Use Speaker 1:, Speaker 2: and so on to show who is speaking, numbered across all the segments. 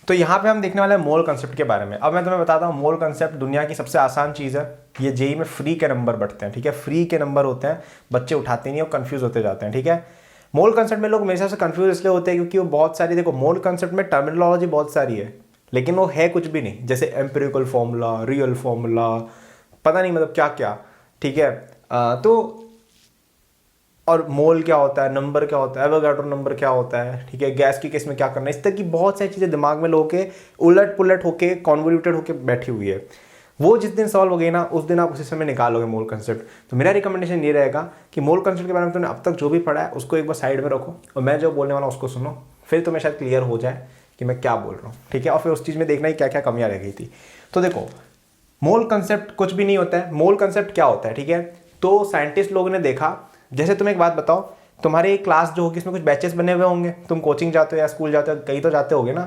Speaker 1: तो यहाँ पे हम देखने वाले हैं मोल कंसेप्ट के बारे में। अब मैं तुम्हें बताता हूँ, मोल कंसेप्ट दुनिया की सबसे आसान चीज़ है। ये जेई में फ्री के नंबर बढ़ते हैं, ठीक है, फ्री के नंबर होते हैं, बच्चे उठाते नहीं और कंफ्यूज होते जाते हैं, ठीक है। मोल कंसेप्ट में लोग मेरे हिसाब से कंफ्यूज इसलिए होते हैं क्योंकि वो बहुत सारी, देखो मोल कंसेप्ट में टर्मिनोलॉजी बहुत सारी है लेकिन वो है कुछ भी नहीं, जैसे एम्पिरिकल फॉर्मूला, रियल फॉर्मूला, पता नहीं मतलब क्या क्या, ठीक है। तो और मोल क्या होता है, नंबर क्या होता है, एवोगाड्रो नंबर क्या होता है, ठीक है, गैस की केस में क्या करना है, इस तरह की बहुत सारी चीज़ें दिमाग में लोगों के उलट पुलट होके कॉन्वोल्यूटेड होके बैठी हुई है। वो जिस दिन सॉल्व हो गई ना, उस दिन आप उसी समय निकालोगे मोल कंसेप्ट। तो मेरा रिकमेंडेशन ये रहेगा कि मोल कंसेप्ट के बारे में तुमने अब तक जो भी पढ़ा है उसको एक बार साइड में रखो और मैं जो बोलने वाला हूँ उसको सुनो, फिर तुम्हें शायद क्लियर हो जाए कि मैं क्या बोल रहा हूँ, ठीक है। और फिर उस चीज़ में देखना ही क्या क्या कमियाँ रह गई थी। तो देखो, मोल कंसेप्ट कुछ भी नहीं होता है। मोल कंसेप्ट क्या होता है, ठीक है। तो साइंटिस्ट लोगों ने देखा, जैसे तुम्हें एक बात बताओ, तुम्हारी क्लास जो होगी इसमें कुछ बैचेस बने हुए होंगे, तुम कोचिंग जाते हो या स्कूल जाते हो, कहीं तो जाते होगे ना,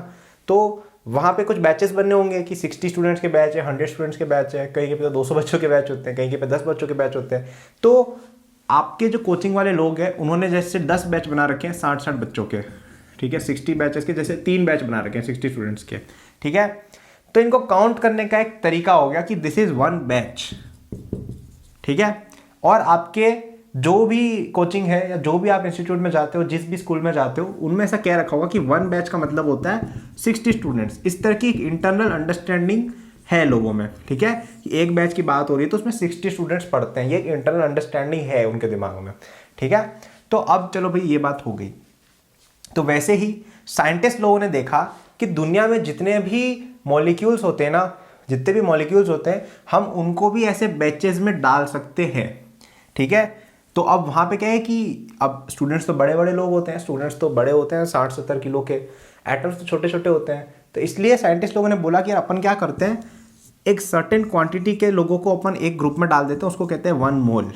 Speaker 1: तो वहाँ पे कुछ बैचेस बने होंगे कि 60 स्टूडेंट्स के बैच है, 100 स्टूडेंट्स के बैच है, कहीं के पे 200 बच्चों के बैच होते हैं, कहीं के पे 10 बच्चों के बैच होते हैं। तो आपके जो कोचिंग वाले लोग हैं उन्होंने जैसे 10 बैच बना रखे हैं 60-60 बच्चों के, ठीक है, 60 बैचेस के, जैसे 3 बैच बना रखे हैं 60 स्टूडेंट्स के, ठीक है। तो इनको काउंट करने का एक तरीका हो गया कि दिस इज 1 बैच, ठीक है। और आपके जो भी कोचिंग है या जो भी आप इंस्टीट्यूट में जाते हो, जिस भी स्कूल में जाते हो, उनमें ऐसा क्या रखा होगा कि 1 बैच का मतलब होता है 60 स्टूडेंट्स। इस तरह की एक इंटरनल अंडरस्टैंडिंग है लोगों में, ठीक है, कि एक बैच की बात हो रही है तो उसमें 60 स्टूडेंट्स पढ़ते हैं, ये एक इंटरनल अंडरस्टैंडिंग है उनके दिमाग में, ठीक है। तो अब चलो भाई ये बात हो गई। तो वैसे ही साइंटिस्ट लोगों ने देखा कि दुनिया में जितने भी मॉलिक्यूल्स होते हैं ना, जितने भी मॉलिक्यूल्स होते हैं, हम उनको भी ऐसे बैचेस में डाल सकते हैं, ठीक है। तो अब वहाँ पे क्या है कि अब स्टूडेंट्स तो बड़े बड़े लोग होते हैं, स्टूडेंट्स तो बड़े होते हैं 60-70 किलो के, एटम्स तो छोटे छोटे होते हैं। तो इसलिए साइंटिस्ट लोगों ने बोला कि अपन क्या करते हैं, एक सर्टेन क्वांटिटी के लोगों को अपन एक ग्रुप में डाल देते हैं, उसको कहते हैं 1 मोल,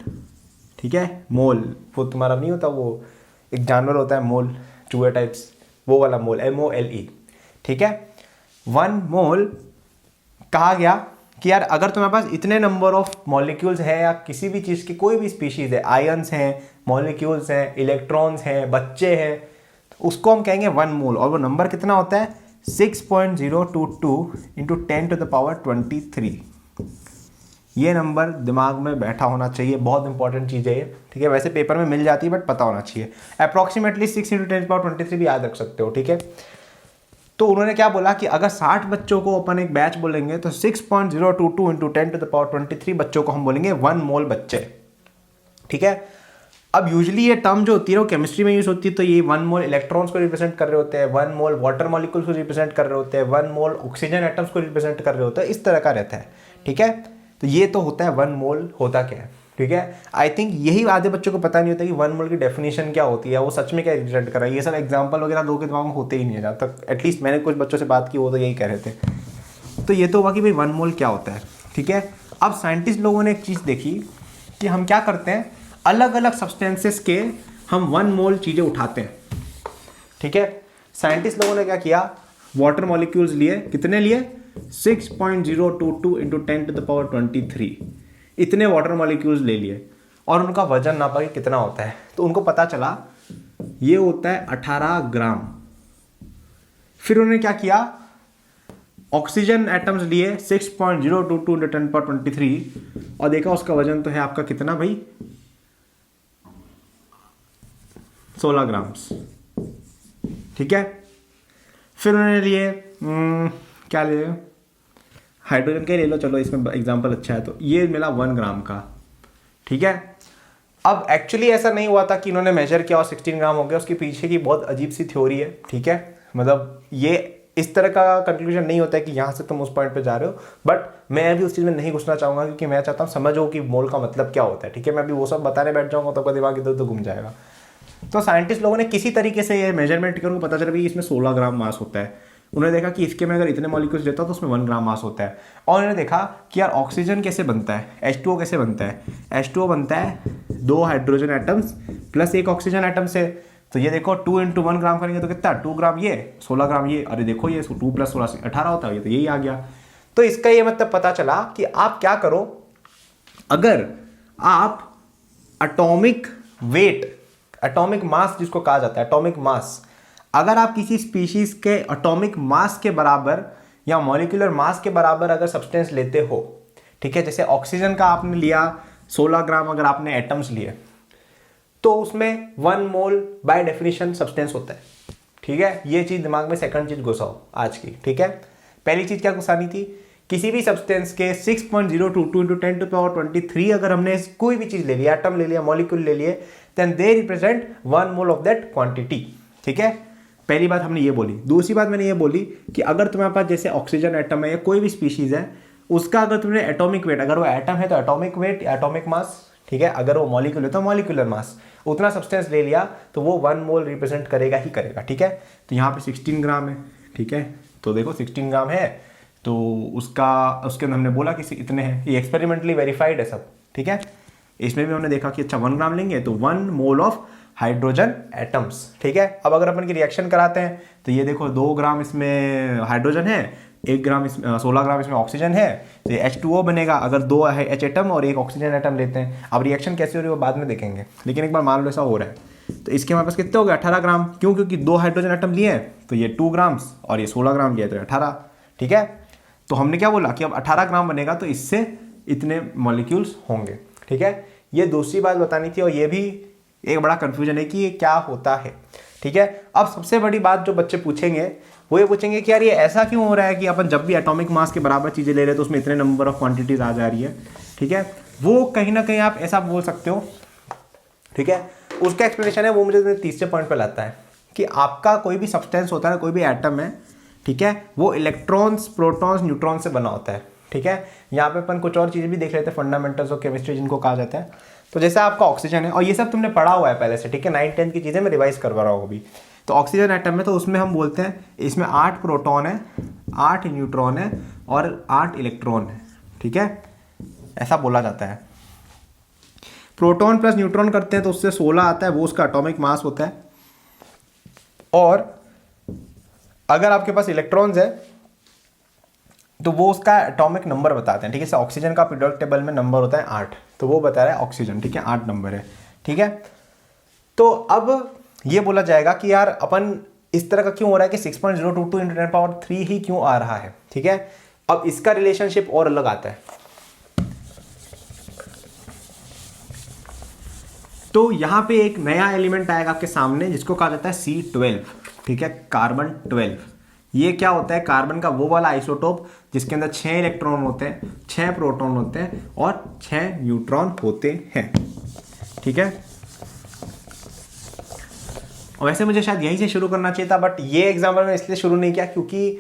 Speaker 1: ठीक है। मोल वो तुम्हारा नहीं होता, वो एक जानवर होता है मोल, चूहे टाइप्स, वो वाला मोल, MOLE, ठीक है। 1 मोल कहा गया कि यार अगर तुम्हारे पास इतने नंबर ऑफ मॉलिक्यूल्स है या किसी भी चीज़ की कोई भी स्पीशीज है, आयन्स हैं, मॉलिक्यूल्स हैं, इलेक्ट्रॉन्स हैं, बच्चे हैं, तो उसको हम कहेंगे 1 मोल। और वो नंबर कितना होता है 6.022 इंटू 10⁻23। ये नंबर दिमाग में बैठा होना चाहिए, बहुत इंपॉर्टेंट चीज़ है ये, ठीक है। वैसे पेपर में मिल जाती है बट पता होना चाहिए। अप्रॉक्सीमेटली 6 इंटू 10⁻23 भी याद रख सकते हो, ठीक है। तो उन्होंने क्या बोला कि अगर 60 बच्चों को अपन एक बैच बोलेंगे तो 6.022 इंटू 10⁻23 बच्चों को हम बोलेंगे 1 मोल बच्चे, ठीक है। अब यूजुअली ये टर्म जो होती है वो केमिस्ट्री में यूज होती है, तो ये 1 मोल इलेक्ट्रॉन्स को रिप्रेजेंट कर रहे होते हैं, 1 मोल वाटर मॉलिक्यूल्स को रिप्रेजेंट कर रहे होते हैं, 1 मोल ऑक्सीजन एटम्स को रिप्रेजेंट कर रहे होते हैं, इस तरह का रहता है, ठीक है। तो ये तो होता है 1 मोल होता क्या है, ठीक है। आई थिंक यही आधे बच्चों को पता नहीं होता कि 1 मोल की डेफिनेशन क्या होती है, वो सच में क्या रिप्रेजेंट कर रहा है। ये सब एग्जांपल वगैरह लोगों के दिमाग में होते ही नहीं है, जहाँ तक एटलीस्ट मैंने कुछ बच्चों से बात की वो तो यही कह रहे थे। तो ये तो हुआ कि भाई 1 मोल क्या होता है, ठीक है। अब साइंटिस्ट लोगों ने एक चीज़ देखी कि हम क्या करते हैं, अलग अलग सब्सटेंसेस के हम 1 मोल चीज़ें उठाते हैं, ठीक है। साइंटिस्ट लोगों ने क्या किया, वाटर मॉलिक्यूल्स लिए, कितने लिए 6.022 इंटू 10⁻23, इतने वाटर मॉलिक्यूल्स ले लिए और उनका वजन नापा कि कितना होता है। तो उनको पता चला ये होता है 18 ग्राम। फिर उन्होंने क्या किया, ऑक्सीजन एटम्स लिए 6.022 इंटू 10⁻23 और देखा उसका वजन तो है आपका कितना भाई 16 ग्राम्स, ठीक है। फिर उन्होंने लिए क्या ले, हाइड्रोजन का ही ले लो, चलो इसमें एग्जांपल अच्छा है, तो ये मिला 1 ग्राम का, ठीक है। अब एक्चुअली ऐसा नहीं हुआ था कि इन्होंने मेजर किया और 16 ग्राम हो गया, उसके पीछे की बहुत अजीब सी थ्योरी है, ठीक है। मतलब ये इस तरह का कंक्लूजन नहीं होता है कि यहाँ से तुम उस पॉइंट पे जा रहे हो, बट मैं अभी उस चीज़ में नहीं घुसना चाहूँगा क्योंकि मैं चाहता हूँ समझो कि मोल का मतलब क्या होता है, ठीक है। मैं अभी वो सब बताने बैठ जाऊँगा तो आपका दिमाग इधर उधर घूम जाएगा। तो साइंटिस्ट लोगों ने किसी तरीके से ये मेजरमेंट करके पता चला कि इसमें 16 ग्राम मास होता है। उन्होंने देखा कि इसके में अगर इतने मॉलिक्यूल्स लेता हूँ तो उसमें 1 ग्राम मास होता है। और उन्होंने देखा कि यार ऑक्सीजन कैसे बनता है, H2O कैसे बनता है। H2O बनता है 2 hydrogen atoms plus 1 oxygen atom से। तो ये देखो 2 इंटू 1 ग्राम करेंगे तो कितना 2 ग्राम ये 16 ग्राम ये, अरे देखो ये 2 प्लस 16 18 होता है, ये तो यही आ गया। तो इसका ये मतलब पता चला कि आप क्या करो, अगर आप एटॉमिक वेट, एटॉमिक मास जिसको कहा जाता है, एटॉमिक मास अगर आप किसी स्पीशीज के एटॉमिक मास के बराबर या मॉलिक्यूलर मास के बराबर अगर सब्सटेंस लेते हो, ठीक है, जैसे ऑक्सीजन का आपने लिया 16 ग्राम, अगर आपने एटम्स लिए तो उसमें 1 मोल बाय डेफिनेशन सब्सटेंस होता है, ठीक है। ये चीज दिमाग में सेकंड चीज घुसाओ आज की, ठीक है। पहली चीज क्या घुसानी थी, किसी भी सब्सटेंस के 6.022 into 10⁻23 अगर हमने कोई भी चीज ले लिया, एटम ले लिया, मॉलिक्यूल ले लिए, then they represent 1 mole of that quantity, ठीक है। पहली बात हमने ये बोली। दूसरी बात मैंने ये बोली कि अगर तुम्हारे पास जैसे ऑक्सीजन एटम है या कोई भी स्पीशीज है, उसका अगर तुमने एटॉमिक वेट, अगर वो एटम है तो एटॉमिक वेट, एटॉमिक मास, ठीक है, अगर वो मॉलिक्यूल है तो मॉलिक्यूलर मास, उतना सब्सटेंस ले लिया तो वो 1 मोल रिप्रेजेंट करेगा ही करेगा, ठीक है। तो यहाँ पे 16 ग्राम है, ठीक है, तो देखो 16 ग्राम है, तो उसके अंदर हमने बोला कि इतने हैं, ये एक्सपेरिमेंटली वेरीफाइड है सब, ठीक है। इसमें भी हमने देखा कि अच्छा 1 ग्राम लेंगे तो 1 मोल ऑफ हाइड्रोजन एटम्स, ठीक है। अब अगर अपन की रिएक्शन कराते हैं तो ये देखो 2 ग्राम इसमें हाइड्रोजन है, 1 ग्राम इसमें 16 ग्राम इसमें ऑक्सीजन है, तो ये H2O बनेगा अगर 2 H एटम और 1 ऑक्सीजन एटम लेते हैं। अब रिएक्शन कैसे हो रही है वो बाद में देखेंगे, लेकिन एक बार मान लो ऐसा हो रहा है तो इसके हमारे पास कितने हो गए 18 ग्राम, क्यों, क्योंकि 2 हाइड्रोजन एटम लिए हैं तो ये 2 ग्राम्स और ये 16 ग्राम लिया तो 18, ठीक है। तो हमने क्या बोला कि अब 18 ग्राम बनेगा तो इससे इतने मॉलिक्यूल्स होंगे, ठीक है। ये दूसरी बात बतानी थी, और ये भी एक बड़ा कंफ्यूजन है कि ये क्या होता है, ठीक है। अब सबसे बड़ी बात जो बच्चे पूछेंगे वो ये पूछेंगे कि यार ये ऐसा क्यों हो रहा है कि अपन जब भी एटॉमिक मास के बराबर चीज़ें ले रहे हैं तो उसमें इतने नंबर ऑफ क्वांटिटीज आ जा रही है, ठीक है। वो कहीं ना कहीं आप ऐसा बोल सकते हो, ठीक है। उसका एक्सप्लेनेशन है वो मुझे तीसरे पॉइंट पे लाता है कि आपका कोई भी सब्सटेंस होता है, कोई भी एटम है, ठीक है, वो इलेक्ट्रॉन्स, प्रोटॉन्स, न्यूट्रॉन से बना होता है, ठीक है। यहाँ पे अपन कुछ और चीज़ें भी देख लेते हैं, फंडामेंटल्स ऑफ केमिस्ट्री जिनको कहा जाता है। तो जैसे आपका ऑक्सीजन है, और ये सब तुमने पढ़ा हुआ है पहले से, ठीक है, 9th 10th की चीज़ें मैं रिवाइज करवा रहा हूँ अभी। तो ऑक्सीजन एटम है तो उसमें हम बोलते हैं इसमें 8 प्रोटॉन है, 8 न्यूट्रॉन है और 8 इलेक्ट्रॉन है, ठीक है, ऐसा बोला जाता है। प्रोटॉन प्लस न्यूट्रॉन करते हैं तो उससे 16 आता है, वो उसका एटॉमिक मास होता है। और अगर आपके पास इलेक्ट्रॉन्स है तो वो उसका एटॉमिक नंबर बताते हैं, ठीक है। ऑक्सीजन का पीरियोडिक टेबल में नंबर होता है 8, तो वो बता रहा है ऑक्सीजन, ठीक है, 8 नंबर है, ठीक है। तो अब ये बोला जाएगा कि यार अपन इस तरह का क्यों हो रहा है कि 6.022 into 10⁻³ ही क्यों आ रहा है, ठीक है। अब इसका रिलेशनशिप और अलग आता है। तो यहां पे एक नया एलिमेंट आएगा आपके सामने जिसको कहा जाता है C12, ठीक है, कार्बन 12। ये क्या होता है, कार्बन का वो वाला आइसोटोप जिसके अंदर 6 इलेक्ट्रॉन होते हैं, 6 प्रोटॉन होते हैं और 6 न्यूट्रॉन होते हैं, ठीक है। और वैसे मुझे शायद यहीं से शुरू करना चाहिए था, बट ये एग्जाम्पल में इसलिए शुरू नहीं किया क्योंकि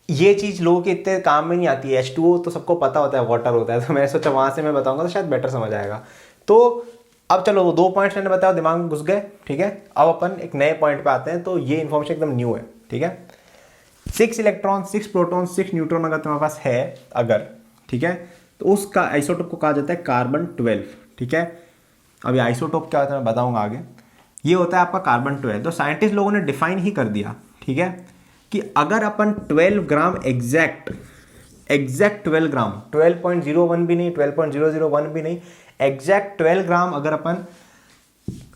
Speaker 1: ये चीज़ लोगों के इतने काम में नहीं आती है। H2O तो सबको पता होता है वाटर होता है, तो मैंने सोचा वहाँ से मैं बताऊंगा तो शायद बेटर समझ आएगा। तो अब चलो 2 पॉइंट्स मैंने बताया, दिमाग में घुस गए, ठीक है। अब अपन एक नए पॉइंट पे आते हैं, तो ये इन्फॉर्मेशन एकदम न्यू है, ठीक है। 6 इलेक्ट्रॉन, 6 प्रोटॉन, 6 न्यूट्रॉन अगर तुम्हारे पास है अगर, ठीक है, तो उसका आइसोटोप को कहा जाता है कार्बन 12, ठीक है। अब ये आइसोटोप क्या होता है मैं बताऊंगा आगे। ये होता है आपका कार्बन 12। तो साइंटिस्ट लोगों ने डिफाइन ही कर दिया, ठीक है, कि अगर अपन 12 ग्राम एग्जैक्ट 12 ग्राम, 12.01 भी नहीं, 12.001 भी नहीं, एग्जैक्ट 12 ग्राम अगर अपन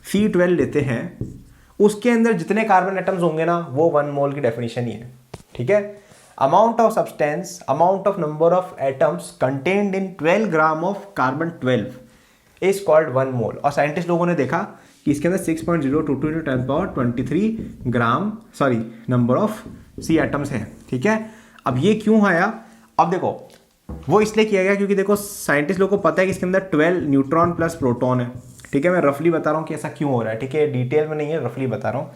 Speaker 1: C12 लेते हैं, उसके अंदर जितने कार्बन एटम्स होंगे ना वो 1 मोल की डेफिनेशन ही है, ठीक है। Amount of substance, amount of number of atoms contained in 12 gram of carbon 12 is called 1 मोल। और साइंटिस्ट लोगों ने देखा कि इसके अंदर 6.022 into 10⁻23 gram number of C atoms हैं, ठीक है। अब ये क्यों आया, अब देखो वो इसलिए किया गया क्योंकि देखो साइंटिस्ट लोगों को पता है कि इसके अंदर 12 न्यूट्रॉन प्लस प्रोटॉन है, ठीक है। मैं रफली बता रहा हूँ कि ऐसा क्यों हो रहा है, ठीक है, डिटेल में नहीं है, रफली बता रहा हूँ।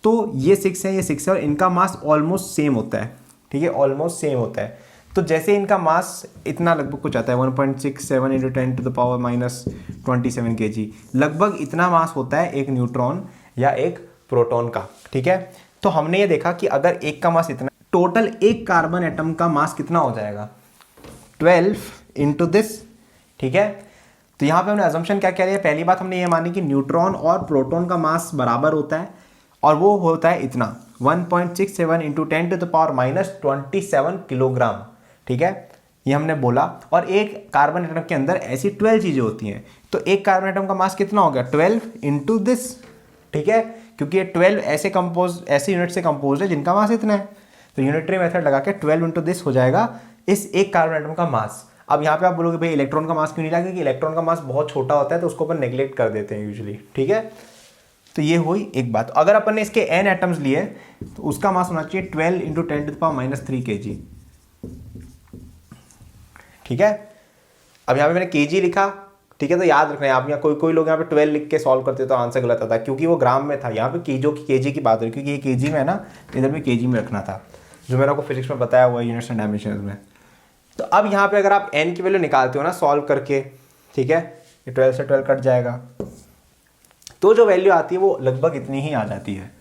Speaker 1: तो ये 6 है, ये 6 है और इनका मास ऑलमोस्ट सेम होता है, ठीक है, ऑलमोस्ट सेम होता है। तो जैसे इनका मास इतना लगभग कुछ आता है 1.67 into 10⁻27 kg, लगभग इतना मास होता है एक न्यूट्रॉन या एक प्रोटॉन का, ठीक है। तो हमने ये देखा कि अगर एक का मास इतना, टोटल एक कार्बन एटम का मास कितना हो जाएगा 12 into दिस, ठीक है। तो यहाँ पे हमने अजम्पशन क्या कह रहे हैं, पहली बात हमने ये मानी कि न्यूट्रॉन और प्रोटॉन का मास बराबर होता है और वो होता है इतना 1.67 into 10⁻27 किलोग्राम, ठीक है, ये हमने बोला। और एक कार्बन एटम के अंदर ऐसी 12 चीजें होती हैं, तो एक कार्बन एटम का मास कितना हो गया 12 into दिस, ठीक है, क्योंकि ये 12 ऐसे यूनिट से कंपोज है जिनका मास इतना है। तो यूनिटरी मेथड लगा के 12 इंटू दिस हो जाएगा इस एक कार्बन एटम का मास। अब यहाँ पे आप बोलोगे भाई इलेक्ट्रॉन का मास क्यों नहीं लगा, क्योंकि इलेक्ट्रॉन का मास बहुत छोटा होता है तो उसको अपन नेग्लेक्ट कर देते हैं यूजुअली, ठीक है। तो ये हुई एक बात। अगर अपन ने इसके n एटम्स लिए तो उसका मास होना चाहिए 12 इंटू 10⁻³ kg, ठीक है। अब यहाँ पे मैंने kg लिखा, ठीक है। तो याद रखना है आप, यहाँ कोई लोग यहाँ पे 12 लिख के सॉल्व करते तो आंसर गलत आता, क्योंकि वो ग्राम में था। यहाँ पे केजी की बात हो रही, क्योंकि ये केजी में है ना, इधर भी केजी में रखना था, जो मैंने आपको फिजिक्स में बताया हुआ है यूनिट्स एंड डायमेंशंस में। तो अब यहाँ पे अगर आप n की वैल्यू निकालते हो ना सॉल्व करके, ठीक है, ये 12 से 12 कट जाएगा, तो जो वैल्यू आती है वो लगभग इतनी ही आ जाती है।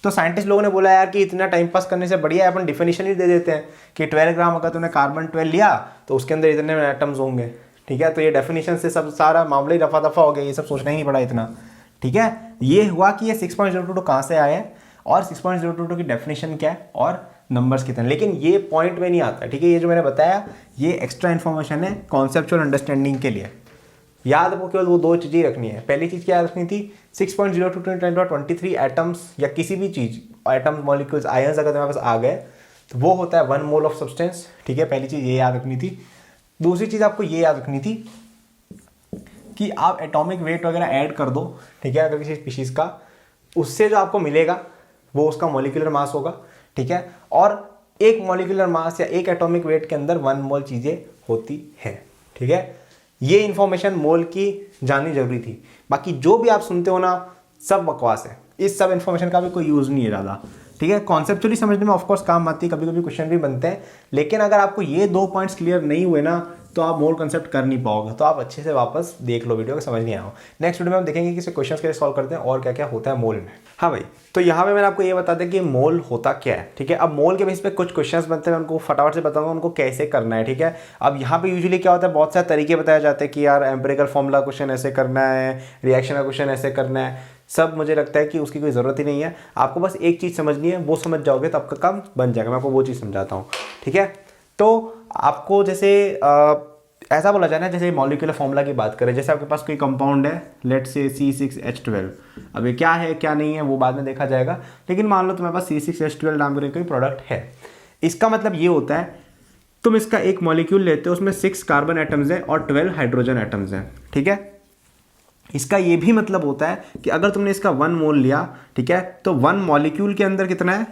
Speaker 1: तो साइंटिस्ट लोगों ने बोला यार कि इतना टाइम पास करने से बढ़िया है अपन डिफिनेशन ही दे देते हैं कि 12 ग्राम अगर तुमने कार्बन 12 लिया तो उसके अंदर इतने एटम्स होंगे, ठीक है। तो ये डेफिनेशन से सब सारा मामला ही रफा दफा हो गया, ये सब सोचना ही नहीं पड़ा इतना, ठीक है। ये हुआ कि ये 6.022 कहाँ से आया है और 6.022 की डेफिनेशन क्या है और नंबर्स कितने, लेकिन ये पॉइंट में नहीं आता, ठीक है। ये जो मैंने बताया ये एक्स्ट्रा इन्फॉर्मेशन है कॉन्सेप्चुअल अंडरस्टैंडिंग के लिए। याद आपको केवल वो दो चीज़ें रखनी है। पहली चीज़ क्या रखनी थी, 6.022 × 10⁻23 एटम्स या किसी भी चीज़, एटम्स, मॉलिक्यूल्स, आयंस अगर तुम्हारे पास आ गए तो वो होता है 1 मोल ऑफ सब्सटेंस, ठीक है। पहली चीज़ ये याद रखनी थी। दूसरी चीज़ आपको ये याद रखनी थी कि आप एटॉमिक वेट वगैरह ऐड कर दो, ठीक है, अगर किसी स्पीशीज़ का, उससे जो आपको मिलेगा वो उसका मॉलिक्यूलर मास होगा, ठीक है। और एक मॉलिक्यूलर मास या एक एटॉमिक वेट के अंदर 1 मोल चीज़ें होती हैं, ठीक है। ये इन्फॉर्मेशन मोल की जाननी जरूरी थी। बाकी जो भी आप सुनते हो ना सब बकवास है, इस सब इन्फॉर्मेशन का भी कोई यूज़ नहीं है ज़्यादा, ठीक है। कॉन्सेप्चुअली समझने में ऑफकोर्स काम आती है, कभी कभी क्वेश्चन भी बनते हैं, लेकिन अगर आपको ये 2 पॉइंट्स क्लियर नहीं हुए ना तो आप मोल कंसेप्ट कर नहीं पाओगे। तो आप अच्छे से वापस देख लो वीडियो, समझ नहीं आया हो। नेक्स्ट वीडियो में हम देखेंगे कि इसे क्वेश्चन कैसे सॉल्व करते हैं और क्या क्या होता है मोल में। हाँ भाई, तो यहाँ पे मैंने आपको ये बता दिया कि मोल होता क्या है, ठीक है। अब मोल के बेस पे कुछ क्वेश्चंस बनते हैं, उनको फटाफट से बताऊंगा उनको कैसे करना है, ठीक है। अब यहाँ पे यूजुअली क्या होता है, बहुत सारे तरीके बताए जाते हैं कि यार एम्पिरिकल फॉर्मूला क्वेश्चन ऐसे करना है, रिएक्शन का क्वेश्चन ऐसे करना है। सब मुझे लगता है कि उसकी कोई ज़रूरत ही नहीं है। आपको बस एक चीज़ समझनी है, वो समझ जाओगे तो आपका काम बन जाएगा। मैं आपको वो चीज़ समझाता हूँ, ठीक है। तो आपको जैसे ऐसा बोला जाए ना, जैसे मॉलिक्यूलर फॉर्मूला की बात करें, जैसे आपके पास कोई कंपाउंड है, लेट से C6H12, अब ये क्या है क्या नहीं है वो बाद में देखा जाएगा, लेकिन मान लो तुम्हारे पास C6H12 नाम का कोई प्रोडक्ट है। इसका मतलब ये होता है तुम इसका एक मॉलिक्यूल लेते हो, उसमें 6 कार्बन एटम्स हैं और 12 हाइड्रोजन एटम्स हैं, ठीक है। इसका ये भी मतलब होता है कि अगर तुमने इसका 1 मोल लिया, ठीक है, तो 1 मॉलिक्यूल के अंदर कितना है,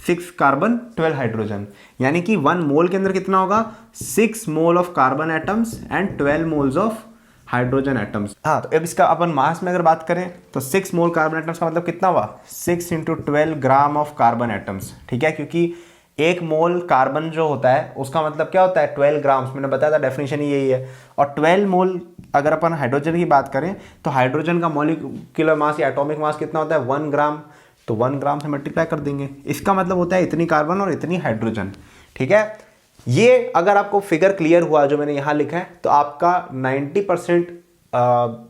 Speaker 1: 6 कार्बन 12 हाइड्रोजन, यानी कि 1 मोल के अंदर कितना होगा, 6 mole of carbon atoms and 12 moles of hydrogen atoms. हाँ, तो अब इसका अपन मास में अगर बात करें तो 6 मोल कार्बन एटम्स का मतलब कितना हुआ, 6 × 12 ग्राम ऑफ कार्बन एटम्स, ठीक है। क्योंकि 1 मोल कार्बन जो होता है उसका मतलब क्या होता है, 12 ग्राम्स, मैंने बताया था डेफिनेशन ही यही है। और 12 मोल अगर अपन हाइड्रोजन की बात करें तो हाइड्रोजन का मॉलिक्यूलर मास या एटॉमिक मास कितना होता है, 1 ग्राम, तो 1 ग्राम से मल्टीप्लाई कर देंगे। इसका मतलब होता है इतनी कार्बन और इतनी हाइड्रोजन, ठीक है। ये अगर आपको फिगर क्लियर हुआ जो मैंने यहाँ लिखा है तो आपका 90%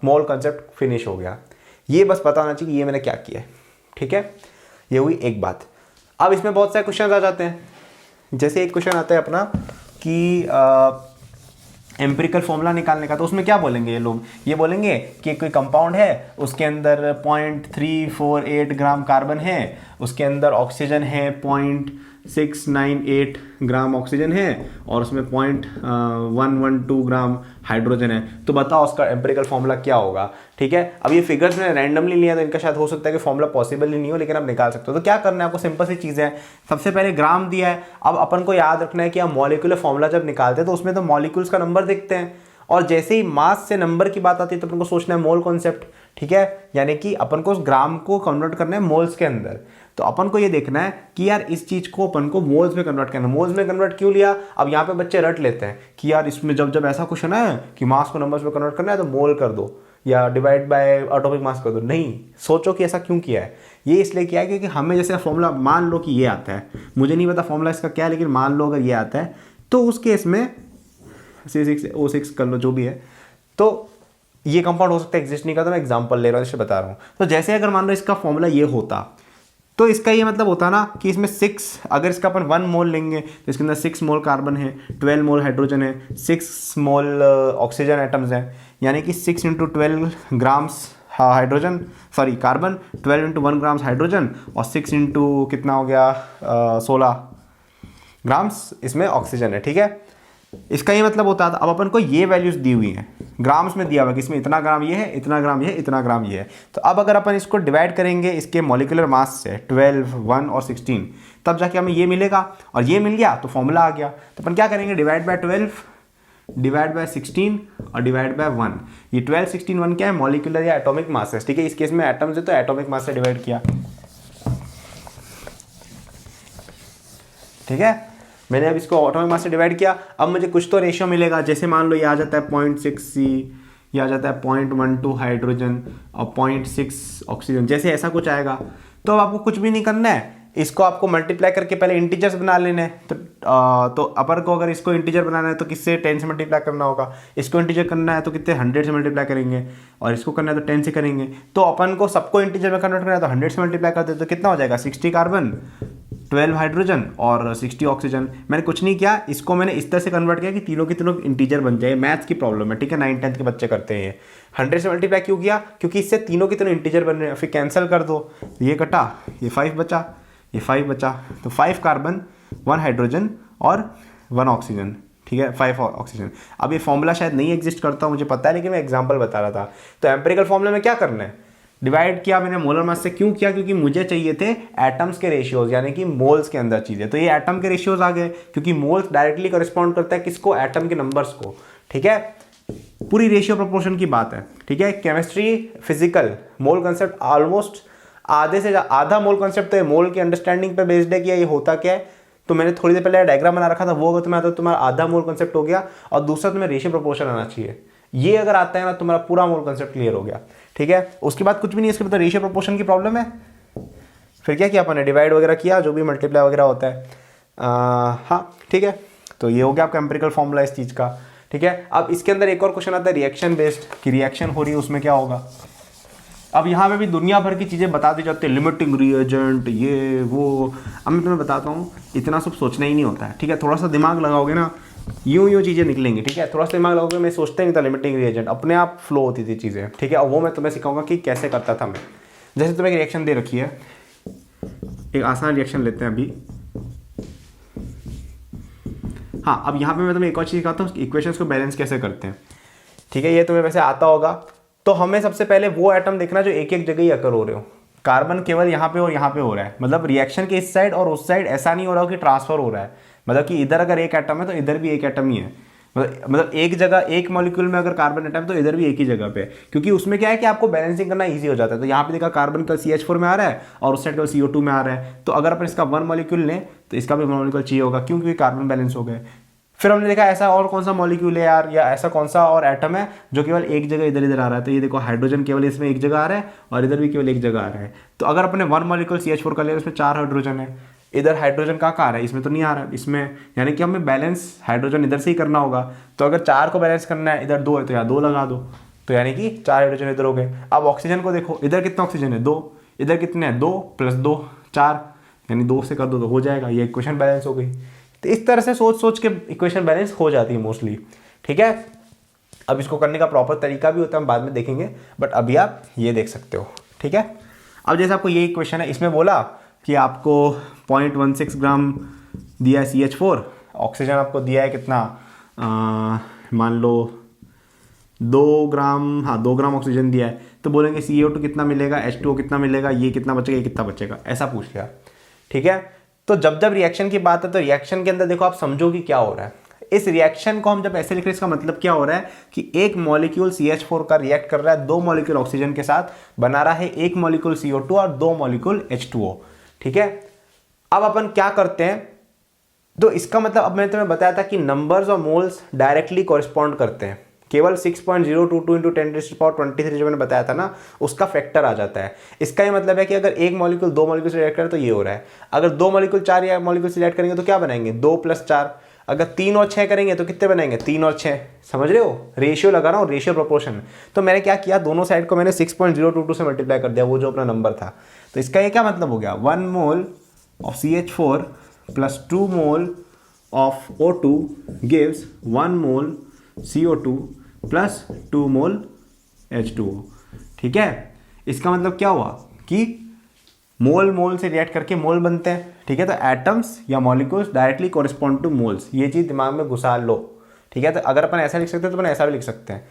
Speaker 1: मोल कंसेप्ट फिनिश हो गया। ये बस पता होना चाहिए कि ये मैंने क्या किया है, ठीक है। ये हुई एक बात। अब इसमें बहुत सारे क्वेश्चन आ जाते हैं। जैसे एक क्वेश्चन आता है अपना कि एम्पिरिकल फॉर्मूला निकालने का, तो उसमें क्या बोलेंगे ये लोग, ये बोलेंगे कि कोई कंपाउंड है, उसके अंदर 0.348 ग्राम कार्बन है, उसके अंदर ऑक्सीजन है 0.698 ग्राम ऑक्सीजन है और उसमें 0.112 ग्राम हाइड्रोजन है। तो बताओ उसका एम्पिरिकल फॉर्मूला क्या होगा, ठीक है। अब ये फिगर्स मैंने रैंडमली लिया तो इनका शायद हो सकता है कि फॉर्मूला पॉसिबल ही नहीं हो, लेकिन आप निकाल सकते हो। तो क्या करना है आपको, सिंपल सी चीज़ है। सबसे पहले ग्राम दिया है, अब अपन को याद रखना है कि हम मॉलिक्यूलर फॉर्मूला जब निकालते हैं तो उसमें तो मॉलिक्यूल्स का नंबर देखते हैं, और जैसे ही मास से नंबर की बात आती है तो अपन को सोचना है मोल कॉन्सेप्ट, ठीक है। यानी कि अपन को उस ग्राम को कन्वर्ट करना है मोल्स के अंदर। तो अपन को ये देखना है कि यार इस चीज को अपन को मोल्स में कन्वर्ट करना है। मोल्स में कन्वर्ट क्यों लिया, अब यहाँ पे बच्चे रट लेते हैं कि यार इसमें जब ऐसा क्वेश्चन है कि मास को नंबर्स में कन्वर्ट करना है तो मोल कर दो या डिवाइड बाय एटॉमिक मास कर दो। नहीं, सोचो कि ऐसा क्यों किया है। ये इसलिए किया है क्योंकि हमें जैसे फॉर्मूला, मान लो कि ये आता है, मुझे नहीं पता फॉर्मूला इसका क्या है, लेकिन मान लो अगर ये आता है तो उस केस में C6O6 कर लो जो भी है, तो ये कंपाउंड हो सकता है एग्जिस्ट नहीं करता। मैं एग्जांपल ले रहा हूँ, जैसे बता रहा हूँ। तो जैसे अगर मान लो इसका फॉर्मूला ये होता तो इसका ये मतलब होता ना कि इसमें 6, अगर इसका अपन 1 मोल लेंगे तो इसके अंदर 6 मोल कार्बन है, 12 मोल हाइड्रोजन है, 6 मोल ऑक्सीजन एटम्स हैं, यानी कि 6 × 12 grams hydrogen, sorry carbon, 12 into 1 grams hydrogen और 6 इंटू कितना हो गया 16 ग्राम्स इसमें ऑक्सीजन है। ठीक है, इसका ये मतलब होता था, अब अपन को ये वैल्यूज दी हुई हैं, ग्राम्स में दिया हुआ कि इसमें इतना ग्राम ये है, इतना ग्राम ये है, इतना ग्राम ये है। तो अब अगर अपन इसको डिवाइड करेंगे इसके मॉलिक्यूलर मास से 12, 1 और 16, तब जाके हमें ये मिलेगा, और ये मिल गया तो फॉर्मूला आ गया। तो अपन क्या करेंगे, डिवाइड बाय 12, डिवाइड बाय 16 और डिवाइड बाय 1। ये 12, 16, 1 क्या है, मॉलिक्यूलर या एटॉमिक मास है। ठीक है, इस केस में एटम्स है तो एटॉमिक मास से डिवाइड किया। ठीक है, मैंने अब इसको एटॉमिक मास से डिवाइड किया। अब मुझे कुछ तो रेशियो मिलेगा, जैसे मान लो ये आ जाता है 0.6 C, ये आ जाता है 0.12 हाइड्रोजन और 0.6 ऑक्सीजन, जैसे ऐसा कुछ आएगा। तो अब आपको कुछ भी नहीं करना है, इसको आपको मल्टीप्लाई करके पहले इंटीजर्स बना लेने हैं। तो अपर को अगर इसको इंटीजर बनाना है तो किससे 10 से मल्टीप्लाई करना होगा, इसको इंटीजर करना है तो कितने 100 से मल्टीप्लाई करेंगे, और इसको करना है तो 10 से करेंगे। तो अपन को सबको इंटीजर में कन्वर्ट करना है तो 100 से मल्टीप्लाई करते तो कितना हो जाएगा, 60 कार्बन, 12 हाइड्रोजन और 60 ऑक्सीजन। मैंने कुछ नहीं किया, इसको मैंने इस तरह से कन्वर्ट किया कि तीनों के तीनों इंटीजर बन जाए। मैथ्स की प्रॉब्लम है, ठीक है, 9th 10th के बच्चे करते हैं। 100 से मल्टीप्लाई क्यों किया, क्योंकि इससे तीनों के तीनों इंटीजर बन रहे हैं। फिर कैंसिल कर दो, ये कटा, ये 5 बचा, ये 5 बचा, तो 5 कार्बन, 1 हाइड्रोजन और 1 ऑक्सीजन। ठीक है, 5 ऑक्सीजन। अब ये फॉर्मूला शायद नहीं एग्जिस्ट करता, मुझे पता है, लेकिन मैं एग्जांपल बता रहा था। तो एम्पिरिकल फॉर्मूला में क्या करना है, डिवाइड किया मैंने मोलर मास से। क्यों किया, क्योंकि मुझे चाहिए थे एटम्स के रेशियोज, यानी कि मोल्स के अंदर चीज़ें। तो ये एटम के रेशियोज आ गए, क्योंकि मोल्स डायरेक्टली कॉरेस्पॉन्ड करता है किसको, एटम के नंबर्स को। ठीक है, पूरी रेशियो प्रोपोर्शन की बात है। ठीक है, केमिस्ट्री, फिजिकल, मोल कंसेप्ट ऑलमोस्ट आधे से आधा मोल कंसेप्ट तो ये मोल की अंडरस्टैंडिंग पे बेस्ड है कि ये होता क्या है। तो मैंने थोड़ी देर पहले डायग्राम बना रखा था, वो अगर तुम्हें आता तो तुम्हारा आधा मोल कंसेप्ट हो गया, और दूसरा तुम्हें रेशियो प्रोपोर्शन आना चाहिए। ये अगर आता है ना, तुम्हारा पूरा मोल कंसेप्ट क्लियर हो गया। ठीक है, उसके बाद कुछ भी नहीं, इसके बाद रेशियो प्रोपोर्शन की प्रॉब्लम है। फिर क्या किया अपन ने, डिवाइड वगैरह किया, जो भी मल्टीप्लाई वगैरह होता है। हाँ ठीक है, तो ये हो गया आपका एम्पिरिकल फॉर्मूला इस चीज़ का। ठीक है, अब इसके अंदर एक और क्वेश्चन आता है रिएक्शन बेस्ड, कि रिएक्शन हो रही है उसमें क्या होगा। अब यहाँ पे भी दुनिया भर की चीज़ें बता दी जाती है, लिमिटिंग रिएजेंट, ये वो। अब मैं तुम्हें बताता हूँ, इतना सब सोचना ही नहीं होता है। ठीक है, थोड़ा सा दिमाग लगाओगे ना, यूं चीज़ें निकलेंगी। ठीक है, थोड़ा सा दिमाग लगाओगे। मैं सोचता नहीं था लिमिटिंग रिएजेंट, अपने आप फ्लो होती थी चीज़ें। ठीक है, और वो मैं तुम्हें सिखाऊंगा कि कैसे करता था मैं। जैसे तुम्हें एक रिएक्शन दे रखी है, एक आसान रिएक्शन लेते हैं अभी। हाँ, अब यहाँ पे मैं तुम्हें एक और चीज़ सिखाता हूँ, इक्वेशंस को बैलेंस कैसे करते हैं। ठीक है, ये तुम्हें वैसे आता होगा। तो हमें सबसे पहले वो एटम देखना जो एक एक जगह ही अकर हो रहे हो। कार्बन केवल यहाँ पे और यहाँ पे हो रहा है, मतलब रिएक्शन के इस साइड और उस साइड ऐसा नहीं हो रहा हो कि ट्रांसफर हो रहा है। मतलब कि इधर अगर एक एटम है तो इधर भी एक एटम ही है। मतलब एक जगह, एक मॉलिक्यूल में अगर कार्बन एटम तो इधर भी एक ही जगह पे, क्योंकि उसमें क्या है कि आपको बैलेंसिंग करना ईजी हो जाता है। तो यहाँ पे देखा कार्बन का CH4 में आ रहा है और उस साइड का CO2 में आ रहा है। तो अगर अपन इसका 1 मॉलिक्यूल लें तो इसका भी 1 मॉलिक्यूल चाहिए होगा, क्योंकि कार्बन बैलेंस हो गए। फिर हमने देखा ऐसा और कौन सा मॉलिक्यूल है यार, या ऐसा कौन सा और एटम है जो केवल एक जगह इधर इधर आ रहा है। तो ये देखो, हाइड्रोजन केवल इसमें एक जगह आ रहा है और इधर भी केवल एक जगह आ रहा है। तो अगर अपने 1 मॉलिक्यूल CH4 का ले, उसमें 4 हाइड्रोजन है। इधर हाइड्रोजन कहाँ आ रहा है, इसमें तो नहीं आ रहा है इसमें, यानी कि हमें बैलेंस हाइड्रोजन इधर से ही करना होगा। तो अगर 4 को बैलेंस करना है, इधर 2 है तो यहाँ 2 लगा दो, तो यानी कि 4 हाइड्रोजन इधर हो गए। अब ऑक्सीजन को देखो, इधर कितना ऑक्सीजन है, 2, इधर कितने हैं, 2 + 2 4, यानी 2 से कर दो तो हो जाएगा। ये इक्वेशन बैलेंस हो गई। तो इस तरह से सोच सोच के इक्वेशन बैलेंस हो जाती है मोस्टली। ठीक है, अब इसको करने का प्रॉपर तरीका भी होता है, हम बाद में देखेंगे, बट अभी आप ये देख सकते हो। ठीक है, अब जैसे आपको ये इक्वेशन है, इसमें बोला कि आपको 0.16 ग्राम दिया है CH4, ऑक्सीजन आपको दिया है कितना, मान लो 2 ग्राम, हाँ 2 ग्राम ऑक्सीजन दिया है। तो बोलेंगे CO2 कितना मिलेगा, H2O कितना मिलेगा, ये कितना बचेगा, ये कितना बचेगा, ऐसा पूछ लिया। ठीक है, तो जब जब रिएक्शन की बात है तो रिएक्शन के अंदर देखो आप समझो कि क्या हो रहा है। इस रिएक्शन को हम जब ऐसे लिख रहे हैं, इसका मतलब क्या हो रहा है कि एक मॉलिक्यूल CH4 का रिएक्ट कर रहा है 2 मॉलिक्यूल ऑक्सीजन के साथ, बना रहा है 1 मॉलिक्यूल CO2 और 2 मॉलिक्यूल H2O। ठीक है, अब अपन क्या करते हैं, तो इसका मतलब अब मैंने तुम्हें बताया था कि नंबर्स और मोल्स डायरेक्टली कॉरेस्पॉन्ड करते हैं। केवल 6.022 × 10⁻23 जो मैंने बताया था ना, उसका फैक्टर आ जाता है। इसका ये मतलब है कि अगर एक मॉलिक्यूल 2 मॉलिक्यूल से रिएक्ट करे तो ये हो रहा है। अगर 2 मॉलिक्यूल 4 या मॉलिक्यूल से रिएक्ट करेंगे तो क्या बनाएंगे, 2 + 4। अगर 3 और 6 करेंगे तो कितने बनाएंगे, 3 और 6। समझ रहे हो, रेशियो लगा रहा हूँ, रेशियो प्रोपोर्शन। तो मैंने क्या किया, दोनों साइड को मैंने 6.022 से मल्टीप्लाई कर दिया, वो जो अपना नंबर था। तो इसका ये क्या मतलब हो गया, 1 mole of CH4 + 2 mole of O2 gives 1 mole CO2 + 2 mole H2O। ठीक है, इसका मतलब क्या हुआ कि मोल मोल से रिएक्ट करके मोल बनते हैं, ठीक है। तो एटम्स या मॉलिक्यूल्स डायरेक्टली कोरिस्पॉन्ड टू मोल्स, ये चीज़ दिमाग में घुसा लो, ठीक है। तो अगर अपन ऐसा लिख सकते हैं तो अपन ऐसा भी लिख सकते हैं।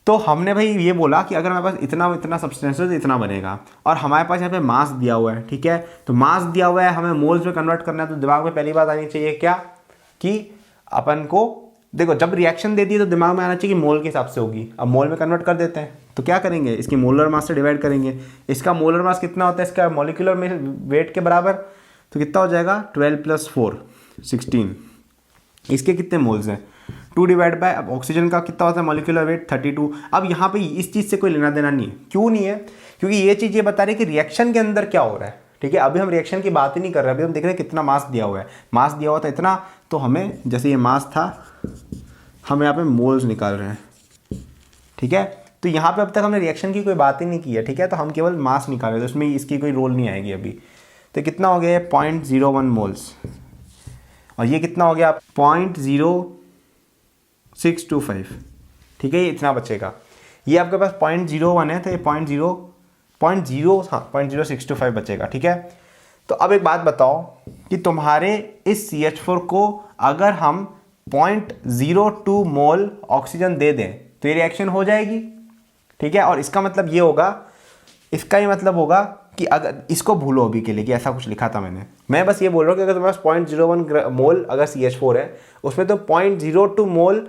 Speaker 1: तो हमने भाई ये बोला कि अगर हमारे पास इतना इतना सब्सटेंस है तो इतना बनेगा, और हमारे पास यहाँ पे मास दिया हुआ है, ठीक है। तो मास दिया हुआ है, हमें मोल्स में कन्वर्ट करना है, तो दिमाग में पहली बात आनी चाहिए क्या कि अपन को देखो जब रिएक्शन दे दी है तो दिमाग में आना चाहिए कि मोल के हिसाब से होगी। अब मोल में कन्वर्ट कर देते हैं, तो क्या करेंगे, इसकी मोलर मास से डिवाइड करेंगे। इसका मोलर मास कितना होता है इसका मॉलिक्यूलर में वेट के बराबर, तो कितना हो जाएगा 12 + 4 16। इसके कितने मोल्स हैं 2 डिवाइड बाय, अब ऑक्सीजन का कितना होता है मॉलिक्यूलर वेट 32। अब यहाँ पे इस चीज़ से कोई लेना देना नहीं है, क्यों नहीं है, क्योंकि ये चीज़ ये बता रही है कि रिएक्शन के अंदर क्या हो रहा है, ठीक है। अभी हम रिएक्शन की बात ही नहीं कर रहे, अभी हम देख रहे हैं कितना मास दिया हुआ है। मास दिया हुआ था इतना, तो हमें जैसे ये मास था, हम यहाँ पे मोल्स निकाल रहे हैं, ठीक है। तो यहाँ पे अब तक हमने रिएक्शन की कोई बात ही नहीं की है, ठीक है। तो हम केवल मास निकाल रहे हैं, तो उसमें इसकी कोई रोल नहीं आएगी अभी। तो कितना हो गया 0.01 मोल्स, और ये कितना हो गया 0.0625, ठीक है। ये इतना बचेगा, ये आपके पास 0.01 है, तो ये 0.0625 बचेगा, ठीक है। तो अब एक बात बताओ कि तुम्हारे इस CH4 को अगर हम 0.02 मोल ऑक्सीजन दे दें तो ये रिएक्शन हो जाएगी, ठीक है। और इसका मतलब ये होगा, इसका ही मतलब होगा कि अगर इसको भूलो अभी के लिए कि ऐसा कुछ लिखा था मैं बस ये बोल रहा हूँ कि अगर तुम्हारे पास 0.01 मोल अगर CH4 है, उसमें तो 0.02 मोल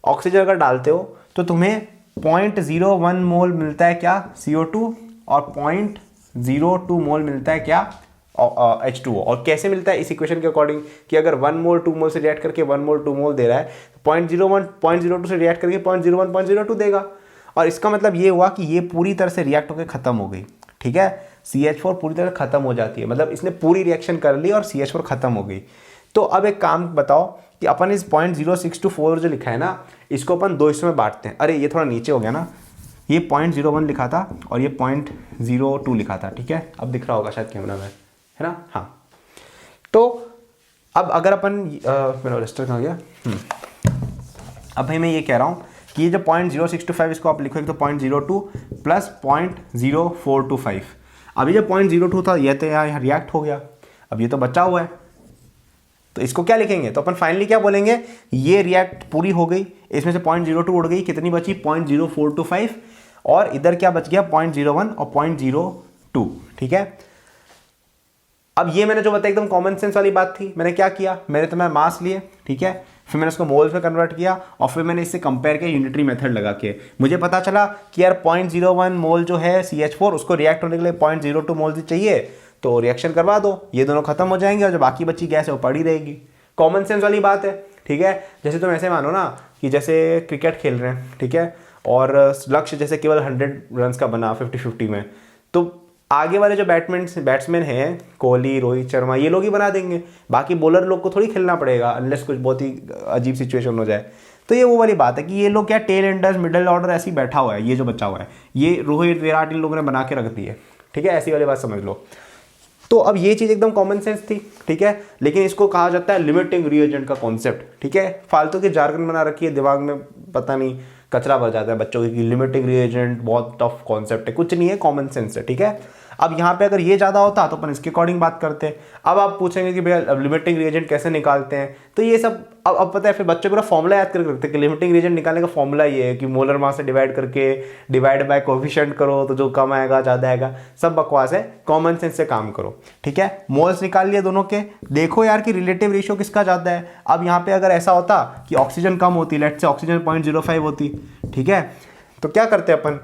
Speaker 1: ऑक्सीजन अगर डालते हो तो तुम्हें 0.01 मोल मिलता है क्या CO2, और 0.02 मोल मिलता है क्या H2O। और कैसे मिलता है इस इक्वेशन के अकॉर्डिंग कि अगर 1 मोल 2 मोल से रिएक्ट करके 1 मोल 2 मोल दे रहा है, 0.01 0.02 से रिएक्ट करके 0.01 0.02 देगा। और इसका मतलब ये हुआ कि ये पूरी तरह से रिएक्ट होकर खत्म हो गई, ठीक है। CH4 पूरी तरह खत्म हो जाती है, मतलब इसने पूरी रिएक्शन कर ली और CH4 खत्म हो गई। तो अब एक काम बताओ कि अपन इस 0.0624 जो लिखा है ना, इसको अपन दो हिस्सों में बांटते हैं। अरे ये थोड़ा नीचे हो गया ना, ये 0.01 लिखा था और ये 0.02 लिखा था, ठीक है। अब दिख रहा होगा शायद कैमरा में, है ना, हाँ। तो अब अगर अपन मेरा रजिस्टर कहाँ गया, अब भाई मैं ये कह रहा हूँ कि ये जो 0.0625 इसको आप लिखोगे तो 0.02 प्लस 0.0425। अभी जो 0.02 था ये तो यहाँ रिएक्ट हो गया, अब ये तो बचा हुआ है, तो इसको क्या लिखेंगे, तो अपन फाइनली क्या बोलेंगे, ये रिएक्ट पूरी हो गई, इसमें से 0.02 उड़ गई, कितनी बची 0.0425, और इधर क्या बच गया 0.01 और 0.02, ठीक है। अब ये मैंने जो बताया एकदम कॉमन सेंस वाली बात थी। मैंने क्या किया, मैंने तो मैं मास लिए, ठीक है, फिर मैंने उसको मोल्स में कन्वर्ट किया, और फिर मैंने इससे कंपेयर किया यूनिटरी मेथड लगा के। मुझे पता चला कि यार 0.01 मोल जो है CH4 उसको रिएक्ट होने के लिए 0.02 मोल चाहिए, तो रिएक्शन करवा दो, ये दोनों खत्म हो जाएंगे, और जो बाकी बची गैस है वो पड़ी रहेगी। कॉमन सेंस वाली बात है, ठीक है। जैसे तुम ऐसे मानो ना कि जैसे क्रिकेट खेल रहे हैं, ठीक है, और लक्ष्य जैसे केवल 100 रन का बना 50-50 में, तो आगे वाले जो बैट्समैन हैं कोहली, रोहित शर्मा, ये लोग ही बना देंगे, बाकी बॉलर लोग को थोड़ी खेलना पड़ेगा अनलेस कुछ बहुत ही अजीब सिचुएशन हो जाए। तो ये वो वाली बात है कि ये लोग क्या टेल एंडर्स मिडिल ऑर्डर ऐसे ही बैठा हुआ है, ये जो बचा हुआ है ये रोहित विराट इन लोगों ने बना के रख दी है, ठीक है, ऐसी वाली बात समझ लो। तो अब ये चीज़ एकदम कॉमन सेंस थी, ठीक है, लेकिन इसको कहा जाता है लिमिटिंग रिएजेंट का कॉन्सेप्ट, ठीक है। फालतू की जार्गन बना रखी है दिमाग में, पता नहीं कचरा भर जाता है बच्चों की लिमिटिंग रिएजेंट बहुत टफ कॉन्सेप्ट है, कुछ नहीं है, कॉमन सेंस है, ठीक है। अब यहाँ पे अगर ये ज़्यादा होता तो अपन इसके अकॉर्डिंग बात करते हैं। अब आप पूछेंगे कि भैया लिमिटिंग रिएजेंट कैसे निकालते हैं, तो ये सब अब पता है, फिर बच्चे पूरा फॉर्मूला याद करके रखते हैं कि लिमिटिंग रिएजेंट निकालने का फॉर्मूला ये है कि मोलर मास से डिवाइड करके डिवाइड बाय कोएफिशिएंट करो, तो जो कम आएगा ज़्यादा आएगा, सब बकवास है, कॉमन सेंस से काम करो, ठीक है। मोल्स निकाल लिए दोनों के, देखो यार कि रिलेटिव रेशियो किसका ज़्यादा है। अब यहाँ पे अगर ऐसा होता कि ऑक्सीजन कम होती, लेट से ऑक्सीजन 0.05 होती, ठीक है, तो क्या करते अपन,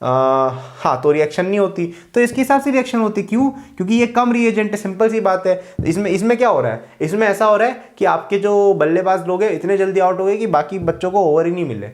Speaker 1: हाँ, तो रिएक्शन नहीं होती, तो इसके हिसाब से रिएक्शन होती, क्यों, क्योंकि ये कम रिएजेंट है, सिंपल सी बात है। इसमें क्या हो रहा है, इसमें ऐसा हो रहा है कि आपके जो बल्लेबाज लोग हैं इतने जल्दी आउट हो गए कि बाकी बच्चों को ओवर ही नहीं मिले,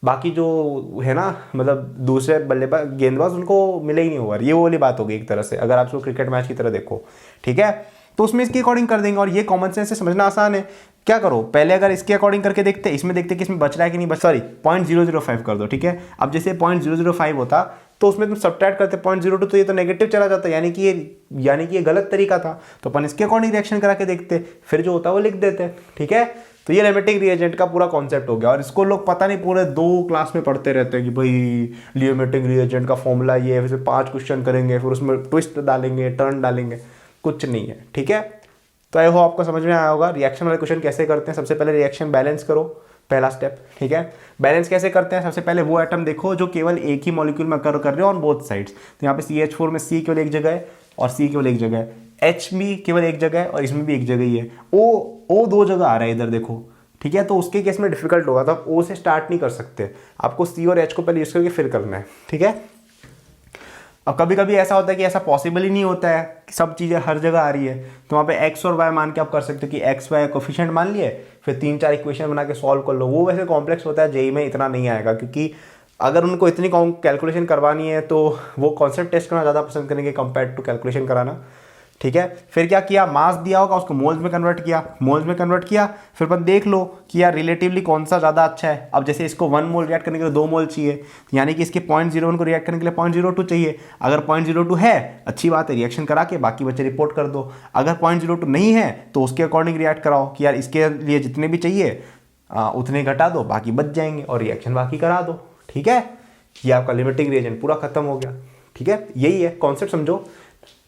Speaker 1: बाकी जो है ना, मतलब दूसरे बल्लेबाज गेंदबाज उनको मिले ही नहीं ओवर, ये वो वाली बात हो गई एक तरह से, अगर आप उसको क्रिकेट मैच की तरह देखो, ठीक है। तो उसमें इसके अकॉर्डिंग कर देंगे, और ये कॉमन सेंस से समझना आसान है। क्या करो, पहले अगर इसके अकॉर्डिंग करके देखते, इसमें देखते कि इसमें बच रहा है कि नहीं बच, सॉरी 0.005 कर दो, ठीक है। अब जैसे 0.005 होता तो उसमें तुम सब्ट्रैक्ट करते 0.02, तो ये तो नेगेटिव चला जाता, यानी कि ये गलत तरीका था, तो अपन इसके अकॉर्डिंग रिएक्शन करा के देखते, फिर जो होता है वो लिख देते, ठीक है। तो ये लिमिटिंग रिएजेंट का पूरा कॉन्सेप्ट हो गया। और इसको लोग पता नहीं पूरे 2 क्लास में पढ़ते रहते हैं कि भाई लिमिटिंग रिएजेंट का फॉर्मूला ये है, फिर 5 क्वेश्चन करेंगे, फिर उसमें ट्विस्ट डालेंगे, टर्न डालेंगे, कुछ नहीं है। ठीक है, तो आई होप आपको समझ में आया होगा रिएक्शन वाले क्वेश्चन कैसे करते हैं। सबसे पहले रिएक्शन बैलेंस करो, पहला स्टेप। ठीक है, बैलेंस कैसे करते हैं, सबसे पहले वो एटम देखो जो केवल एक ही मॉलिक्यूल में कर रहे हो ऑन बोथ साइड्स। तो यहाँ पे CH4 में C केवल एक जगह है और C केवल एक जगह है, H भी केवल एक जगह है और इसमें भी एक जगह ही है, O 2 जगह आ रहा है इधर देखो। ठीक है, तो उसके केस में डिफिकल्ट होगा, तो आप O से स्टार्ट नहीं कर सकते, आपको C और H को पहले यूज करके फिर करना है। ठीक है, अब कभी कभी ऐसा होता है कि ऐसा पॉसिबल ही नहीं होता है कि सब चीज़ें हर जगह आ रही है, तो वहाँ पे x और y मान के आप कर सकते हो कि x y कोफिशिएंट मान लिए, फिर 3-4 इक्वेशन बना के सॉल्व कर लो। वो वैसे कॉम्प्लेक्स होता है, जेई में इतना नहीं आएगा, क्योंकि अगर उनको इतनी कैलकुलेशन करवानी है तो वो कॉन्सेप्ट टेस्ट करना ज़्यादा पसंद करेंगे कंपेयर टू कैलकुलेशन कराना। ठीक है, फिर क्या किया, मास दिया होगा उसको मोल्स में कन्वर्ट किया, मोल्स में कन्वर्ट किया, फिर अपन देख लो कि यार रिलेटिवली कौन सा ज़्यादा अच्छा है। अब जैसे इसको 1 मोल रिएक्ट करने के लिए 2 मोल चाहिए, यानी कि इसके 0.01 को रिएक्ट करने के लिए 0.02 चाहिए। अगर 0.02 है अच्छी बात है, रिएक्शन करा के बाकी बच्चे रिपोर्ट कर दो। अगर 0.02 नहीं है तो उसके अकॉर्डिंग रिएक्ट कराओ कि यार इसके लिए जितने भी चाहिए उतने घटा दो, बाकी बच जाएंगे और रिएक्शन बाकी करा दो। ठीक है, ये आपका लिमिटिंग रिएजेंट पूरा खत्म हो गया। ठीक है, यही है कॉन्सेप्ट, समझो।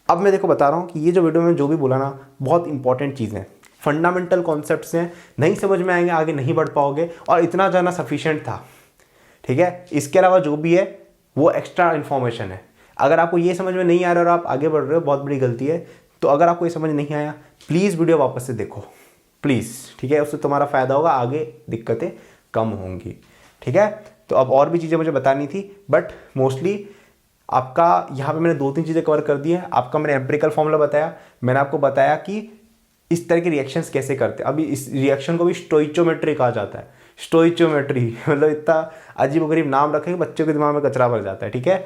Speaker 1: अब मैं देखो बता रहा हूँ कि ये जो वीडियो में जो भी बोला ना, बहुत इंपॉर्टेंट चीज़ें, फंडामेंटल कॉन्सेप्ट्स हैं, नहीं समझ में आएंगे आगे नहीं बढ़ पाओगे, और इतना जाना सफिशिएंट था। ठीक है, इसके अलावा जो भी है वो एक्स्ट्रा इन्फॉर्मेशन है। अगर आपको ये समझ में नहीं आ रहा और आप आगे बढ़ रहे हो, बहुत बड़ी गलती है। तो अगर आपको ये समझ नहीं आया, प्लीज़ वीडियो वापस से देखो प्लीज़। ठीक है, उससे तुम्हारा फ़ायदा होगा, आगे दिक्कतें कम होंगी। ठीक है, तो अब और भी चीज़ें मुझे बतानी थी, बट मोस्टली आपका यहाँ पे मैंने 2-3 चीज़ें कवर कर दी हैं। आपका मैंने एम्पिरिकल फॉर्मूला बताया, मैंने आपको बताया कि इस तरह के रिएक्शंस कैसे करते हैं। अभी इस रिएक्शन को भी स्टोइचोमेट्री कहा जाता है। स्टोइचोमेट्री मतलब इतना अजीबोगरीब नाम रखे कि बच्चों के दिमाग में कचरा भर जाता है। ठीक है,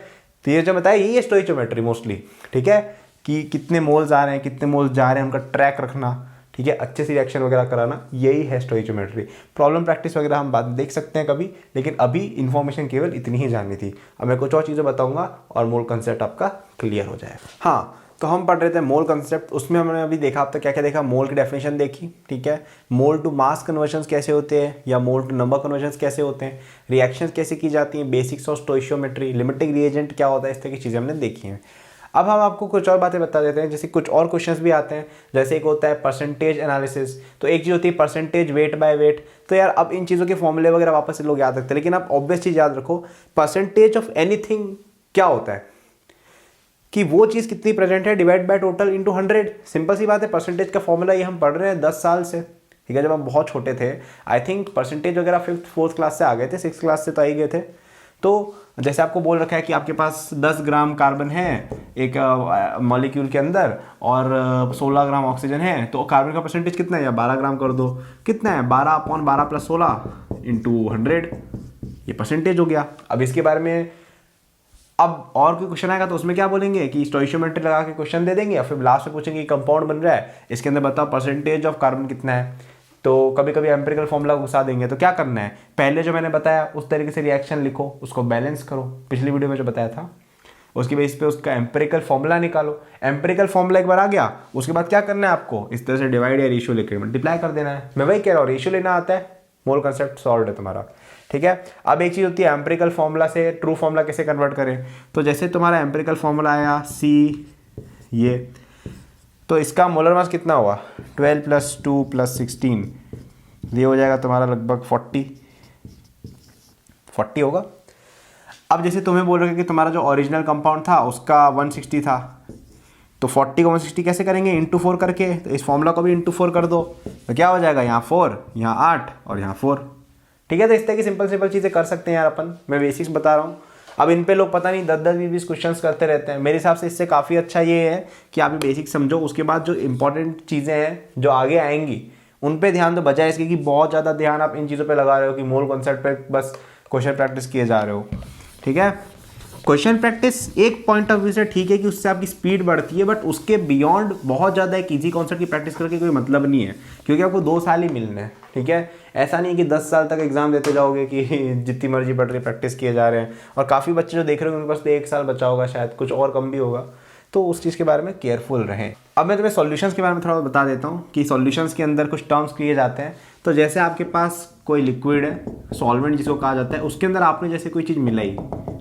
Speaker 1: तो ये जो बताया यही है स्टोइचोमेट्री मोस्टली। ठीक है, कि कितने मोल्स आ रहे हैं, कितने मोल्स जा रहे हैं, उनका ट्रैक रखना। ठीक है, अच्छे से रिएक्शन वगैरह कराना, यही है स्टोइचोमेट्री। प्रॉब्लम प्रैक्टिस वगैरह हम बाद में देख सकते हैं कभी, लेकिन अभी इन्फॉर्मेशन केवल इतनी ही जाननी थी। अब मैं कुछ और चीज़ें बताऊंगा और मोल कंसेप्ट आपका क्लियर हो जाएगा। हाँ, तो हम पढ़ रहे थे मोल कंसेप्ट, उसमें हमने अभी देखा, अब तक क्या क्या देखा, मोल की डेफिनेशन देखी। ठीक है, मोल टू मास कन्वर्जन्स कैसे होते हैं या मोल टू नंबर कन्वर्जन्स कैसे होते हैं, रिएक्शंस कैसे की जाती हैं, बेसिक्स ऑफ स्टोइचोमेट्री, लिमिटिंग रिएजेंट क्या होता है, इस तरह की चीज़ें हमने देखी हैं। अब हम आपको कुछ और बातें बता देते हैं, जैसे कुछ और क्वेश्चंस भी आते हैं। जैसे एक होता है परसेंटेज एनालिसिस, तो एक चीज़ होती है परसेंटेज वेट बाय वेट। तो यार अब इन चीज़ों के फॉर्मूले वगैरह वापस से लोग याद रखते हैं, लेकिन आप ऑब्वियस चीज़ याद रखो, परसेंटेज ऑफ एनीथिंग क्या होता है कि वो चीज़ कितनी प्रेजेंट है divide by total into 100। Simple सी बात है, परसेंटेज का फॉर्मूला ये हम पढ़ रहे हैं 10 साल से। ठीक है, जब हम बहुत छोटे थे, आई थिंक परसेंटेज वगैरह 5th-4th क्लास से आ गए थे, 6th क्लास से तो आ ही गए थे। तो जैसे आपको बोल रखा है कि आपके पास 10 ग्राम कार्बन है एक मॉलिक्यूल के अंदर और 16 ग्राम ऑक्सीजन है, तो कार्बन का परसेंटेज कितना है, या 12 ग्राम कर दो, कितना है 12/12 + 16 × 100, ये परसेंटेज हो गया। अब इसके बारे में अब और कोई क्वेश्चन आएगा तो उसमें क्या बोलेंगे कि स्टोइचोमेट्री लगा के क्वेश्चन दे देंगे, और फिर लास्ट में पूछेंगे कंपाउंड बन रहा है, इसके अंदर बताओ परसेंटेज ऑफ कार्बन कितना है। तो कभी कभी एम्पिरिकल फॉर्मूला घुसा देंगे। तो क्या करना है, पहले जो मैंने बताया उस तरीके से रिएक्शन लिखो, उसको बैलेंस करो, पिछली वीडियो में जो बताया था उसकी बेस पे उसका एम्पिरिकल फॉर्मूला निकालो। एम्पिरिकल फॉर्मूला एक बार आ गया, उसके बाद क्या करना है आपको, इस तरह से डिवाइड या रेशियो लेकर मल्टीप्लाई कर देना है। मैं वही कह रहा हूँ, रेशियो लेना आता है, मोल कंसेप्ट सॉल्व है तुम्हारा। ठीक है, अब एक चीज़ होती है एम्पिरिकल फॉर्मूला से ट्रू फॉर्मूला कैसे कन्वर्ट करें। तो जैसे तुम्हारा एम्पिरिकल फॉर्मूला आया C, ये तो इसका मोलर मास कितना हुआ, 12 + 2 + 16, ये हो जाएगा तुम्हारा लगभग 40 होगा। अब जैसे तुम्हें बोल रहे कि तुम्हारा जो ओरिजिनल कंपाउंड था उसका 160 था, तो 40 को 160 कैसे करेंगे, × 4 करके। तो इस फॉर्मूला को भी × 4 कर दो, तो क्या हो जाएगा, यहाँ 4, यहाँ 8 और यहाँ 4। ठीक है, तो इस तरह की सिंपल चीज़ें कर सकते हैं यार अपन, मैं बेसिक्स बता रहा हूँ। अब इन पे लोग पता नहीं 10-20 क्वेश्चन करते रहते हैं। मेरे हिसाब से इससे काफ़ी अच्छा ये है कि आप ये बेसिक समझो, उसके बाद जो इंपॉर्टेंट चीज़ें हैं जो आगे आएंगी उन पे ध्यान दो, बजाय इसके कि बहुत ज़्यादा ध्यान आप इन चीज़ों पे लगा रहे हो कि मोल कॉन्सेप्ट पे बस क्वेश्चन प्रैक्टिस किए जा रहे हो। ठीक है, क्वेश्चन प्रैक्टिस एक पॉइंट ऑफ व्यू से ठीक है कि उससे आपकी स्पीड बढ़ती है, बट उसके बियॉन्ड बहुत ज़्यादा एक ईजी कॉन्सेप्ट की प्रैक्टिस करके कोई मतलब नहीं है, क्योंकि आपको 2 साल ही मिलने हैं। ठीक है, ऐसा नहीं है कि 10 साल तक एग्जाम देते जाओगे कि जितनी मर्जी बढ़ रही प्रैक्टिस किए जा रहे हैं। और काफ़ी बच्चे जो देख रहे होंगे उनके पास तो 1 साल बचा होगा, शायद कुछ और कम भी होगा, तो उस चीज़ के बारे में केयरफुल रहें। अब मैं तुम्हें सॉल्यूशंस के बारे में थोड़ा बता देता हूँ कि सॉल्यूशंस के अंदर कुछ टर्म्स किए जाते हैं। तो जैसे आपके पास कोई लिक्विड है, सॉल्वेंट जिसको कहा जाता है, उसके अंदर आपने जैसे कोई चीज़ मिलाई,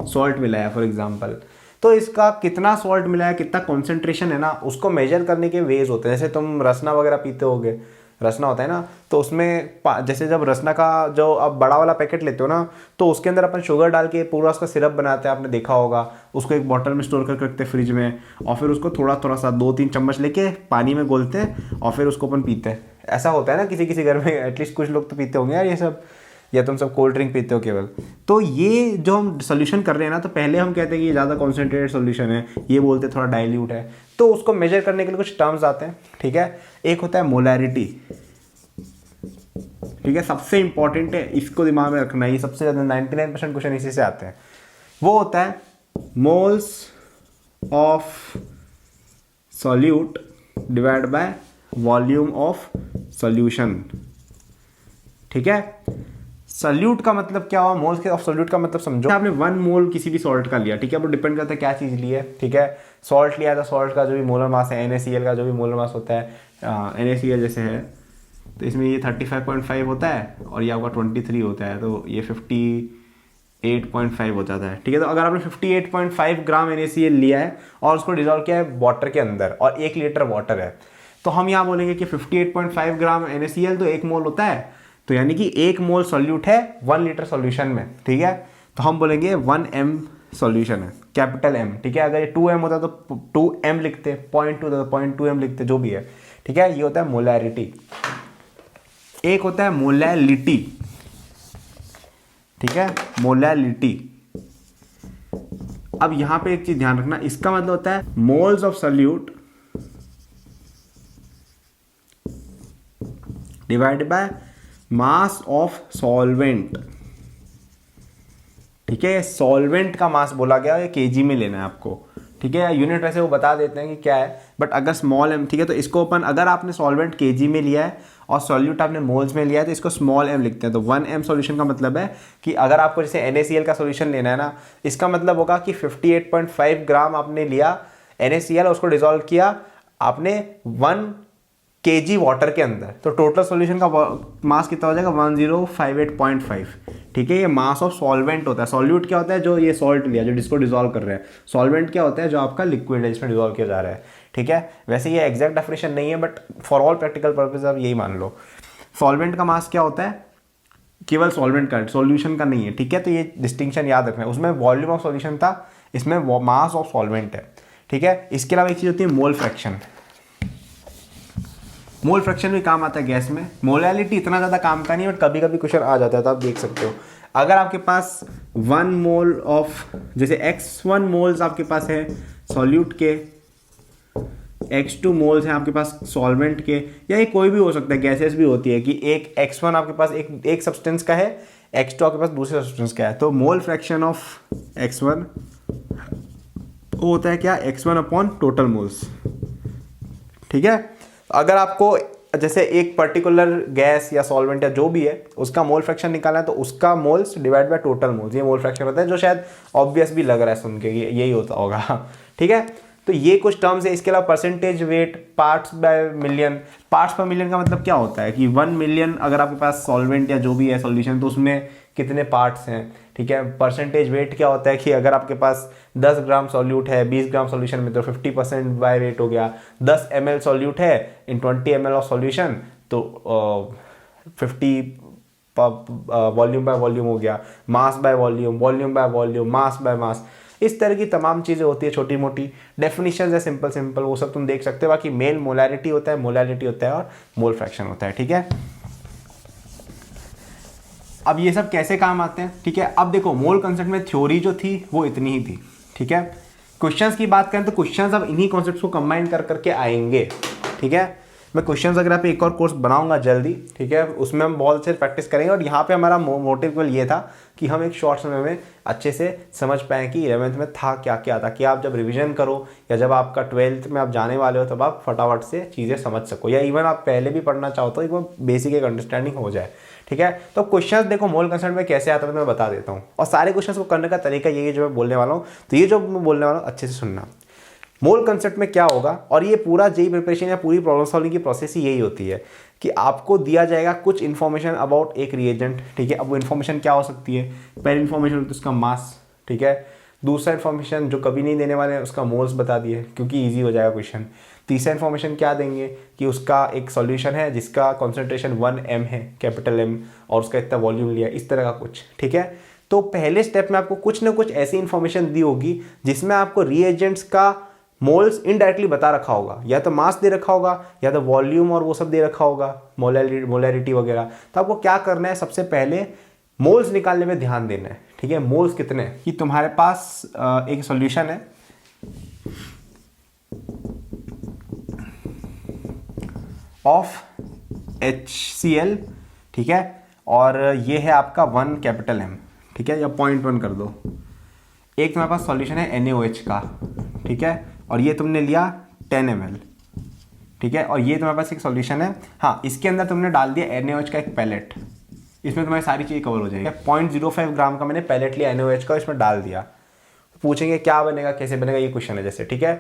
Speaker 1: सॉल्ट मिलाया फॉर एग्जांपल, तो इसका कितना सॉल्ट मिला है, कितना कॉन्सेंट्रेशन है ना, उसको मेजर करने के वेज होते हैं। जैसे तुम रसना वगैरह पीते होगे, रसना होता है ना, तो उसमें जैसे जब रसना का जो आप बड़ा वाला पैकेट लेते हो ना, तो उसके अंदर अपन शुगर डाल के पूरा उसका सिरप बनाते हैं, आपने देखा होगा। उसको एक बॉटल में स्टोर करके रखते हैं फ्रिज में, और फिर उसको थोड़ा थोड़ा सा 2-3 चम्मच लेके पानी में घोलते हैं और फिर उसको अपन पीते हैं। ऐसा होता है ना किसी किसी घर में, एटलीस्ट कुछ लोग तो पीते होंगे यार ये सब, या तुम सब कोल्ड ड्रिंक पीते हो केवल। तो ये जो हम सोल्यूशन कर रहे हैं ना, तो पहले हम कहते हैं कि ये ज़्यादा कॉन्सेंट्रेटेड सोल्यूशन है, ये बोलते हैं थोड़ा डाइल्यूट है। तो उसको मेजर करने के लिए कुछ टर्म्स आते हैं, ठीक है। एक होता है मोलैरिटी, ठीक है, सबसे इंपॉर्टेंट है, इसको दिमाग में रखना, ये सबसे ज़्यादा 99% क्वेश्चन इसी से आते हैं। वो होता है moles of solute divide by volume of solution, ठीक है। सॉल्यूट का मतलब क्या हुआ, मोल्स ऑफ सॉल्यूट का मतलब समझो, आपने 1 मोल किसी भी सॉल्ट का लिया, ठीक है, वो डिपेंड करता है क्या चीज़ ली है, ठीक है। सॉल्ट लिया तो सॉल्ट का जो भी मोलर मास है, NaCl का जो भी मोलर मास होता है, NaCl जैसे है, तो इसमें ये 35.5 होता है और ये आपका 23 होता है, तो ये 58.5 हो जाता है, ठीक है। तो अगर आपने 58.5 ग्राम NaCl लिया है और उसको डिजोल्व किया है वाटर के अंदर, और 1 लीटर वाटर है, तो हम यहाँ बोलेंगे कि 58.5 ग्राम NaCl तो 1 मोल होता है, तो यानी कि 1 मोल सॉल्यूट है 1 लीटर सॉल्यूशन में, ठीक है। तो हम बोलेंगे 1 m सॉल्यूशन है, कैपिटल M, ठीक है। अगर ये 2 m होता तो 2 m लिखते, 0.2 होता तो 0.2 m लिखते, जो भी है, ठीक है। ये होता है मोलैरिटी। एक होता है मोलैलिटी, ठीक है, मोलैलिटी। अब यहां पे एक चीज ध्यान रखना, इसका मतलब होता है moles of solute divided by mass of solvent, ठीक है। सॉल्वेंट का मास बोला गया, ये केजी में लेना है आपको, ठीक है। यूनिट वैसे वो बता देते हैं कि क्या है, बट अगर स्मॉल m, ठीक है, तो इसको अपन, अगर आपने सॉल्वेंट केजी में लिया है और सॉल्यूट आपने मोल्स में लिया है, तो इसको स्मॉल m लिखते हैं। तो 1 m सॉल्यूशन का मतलब है कि अगर आपको जैसे NaCl का सॉल्यूशन लेना है ना, इसका मतलब होगा कि 58.5 ग्राम आपने लिया NaCl और उसको डिजोल्व किया आपने 1 kg वाटर के अंदर, तो टोटल सॉल्यूशन का मास कितना हो जाएगा, 1058.5, ठीक है। ये मास ऑफ सॉल्वेंट होता है। सॉल्यूट क्या होता है, जो ये सॉल्ट लिया, जो जिसको डिजोल्व कर रहे हैं। सॉल्वेंट क्या होता है, जो आपका लिक्विड है जिसमें डिजोल्व किया जा रहा है, ठीक है। वैसे ये एग्जैक्ट डेफिनेशन नहीं है, but for all practical purpose आप यही मान लो। सॉल्वेंट का मास क्या होता है, केवल सॉल्वेंट का, सॉल्यूशन का नहीं है, ठीक है। तो ये डिस्टिंक्शन याद रखना है। उसमें वॉल्यूम ऑफ सॉल्यूशन था, इसमें मास ऑफ सॉल्वेंट है, ठीक है। इसके अलावा एक चीज़ होती है मोल फ्रैक्शन। मोल फ्रैक्शन भी काम आता है गैस में। मोलैलिटी इतना ज़्यादा काम का नहीं है, बट कभी कभी क्वेश्चन आ जाता है, तो आप देख सकते हो। अगर आपके पास 1 मोल ऑफ, जैसे x1 मोल्स आपके पास है सॉल्यूट के, x2 मोल्स हैं आपके पास सॉल्वेंट के, या ये कोई भी हो सकता है, गैसेस भी होती है कि एक x1 आपके पास एक सब्सटेंस का है, x2 आपके पास दूसरे सब्सटेंस का है, तो मोल फ्रैक्शन ऑफ x1 वो होता है क्या, x1 अपॉन टोटल मोल्स, ठीक है। अगर आपको जैसे एक पर्टिकुलर गैस या सॉल्वेंट या जो भी है उसका मोल फ्रैक्शन निकालना है, तो उसका moles divide by total moles, ये मोल फ्रैक्शन होता है, जो शायद ऑब्वियस भी लग रहा है सुन के कि यही होता होगा, ठीक है। तो ये कुछ टर्म्स है। इसके अलावा percentage wait, parts bye million. Parts पर मिलियन का मतलब क्या होता है कि 1 मिलियन अगर आपके पास सॉल्वेंट या जो भी है सॉल्यूशन, तो उसमें कितने पार्ट्स हैं, ठीक है। परसेंटेज वेट क्या होता है कि अगर आपके पास 10 ग्राम सॉल्यूट है 20 ग्राम सॉल्यूशन में, तो 50% बाय वेट हो गया। 10 ml सॉल्यूट है इन 20 ml ऑफ सॉल्यूशन, तो 50 वॉल्यूम बाय वॉल्यूम हो गया। Mass by volume, volume by volume, mass by mass, इस तरह की तमाम चीज़ें होती है, छोटी मोटी डेफिनेशन है, सिंपल सिंपल, वो सब तुम देख सकते हो। बाकी मेन मोलैरिटी होता है, मोलैलिटी होता है, और मोल फ्रैक्शन होता है, ठीक है। अब ये सब कैसे काम आते हैं, ठीक है। अब देखो मोल कंसेप्ट में थ्योरी जो थी वो इतनी ही थी, ठीक है। क्वेश्चंस की बात करें तो क्वेश्चंस अब इन्हीं कॉन्सेप्ट्स को कंबाइन कर करके आएंगे, ठीक है। मैं क्वेश्चंस वगैरह पे एक और कोर्स बनाऊंगा जल्दी, ठीक है, उसमें हम बहुत अच्छे से प्रैक्टिस करेंगे। और यहाँ पे हमारा मोटिव केवल ये था कि हम एक शॉर्ट समय में अच्छे से समझ पाएँ कि 11th में था क्या क्या था, कि आप जब रिवीजन करो या जब आपका 12th में आप जाने वाले हो तब आप फटाफट से चीज़ें समझ सको, या इवन आप पहले भी पढ़ना चाहो तो एक वो बेसिक एक अंडरस्टैंडिंग हो जाए, ठीक है। तो क्वेश्चंस देखो मोल कंसेप्ट में कैसे आता है तो मैं बता देता हूँ, और सारे क्वेश्चंस को करने का तरीका यही है जो मैं बोलने वाला हूँ। तो ये जो मैं बोलने वाला हूँ अच्छे से सुनना। मोल कंसेप्ट में क्या होगा, और ये पूरा जेई प्रिपरेशन या पूरी प्रॉब्लम सॉल्विंग की प्रोसेस ही यही होती है कि आपको दिया जाएगा कुछ इन्फॉर्मेशन अबाउट एक रिएजेंट, ठीक है। अब वो इन्फॉर्मेशन क्या हो सकती है, पहली इन्फॉर्मेशन होती है उसका मास, ठीक है। दूसरा इन्फॉर्मेशन जो कभी नहीं देने वाले हैं उसका मोल्स बता दिए क्योंकि ईजी हो जाएगा क्वेश्चन। तीसरा इन्फॉर्मेशन क्या देंगे कि उसका एक सॉल्यूशन है जिसका कॉन्सेंट्रेशन 1 m है, कैपिटल M, और उसका इतना वॉल्यूम लिया, इस तरह का कुछ, ठीक है। तो पहले स्टेप में आपको कुछ ना कुछ ऐसी इन्फॉर्मेशन दी होगी जिसमें आपको रिएजेंट्स का मोल्स इनडायरेक्टली बता रखा होगा, या तो मास दे रखा होगा या तो वॉल्यूम और वो सब दे रखा होगा, मोलैरिटी वगैरह। तो आपको क्या करना है, सबसे पहले मोल्स निकालने में ध्यान देना है, ठीक है। मोल्स कितने, कि तुम्हारे पास एक सॉल्यूशन है ऑफ HCl, ठीक है, और ये है आपका 1 कैपिटल M, ठीक है, या 0.1 कर दो। एक तुम्हारे पास सॉल्यूशन है NaOH का, ठीक है, और ये तुमने लिया 10 ml, ठीक है, और ये तुम्हारे पास एक सॉल्यूशन है, हाँ, इसके अंदर तुमने डाल दिया NaOH का एक पैलेट, इसमें तुम्हारी सारी चीज़ कवर हो जाएगी। 0.05 ग्राम का मैंने पैलेट लिया NaOH का, इसमें डाल दिया। पूछेंगे क्या बनेगा, कैसे बनेगा, ये क्वेश्चन है जैसे, ठीक है।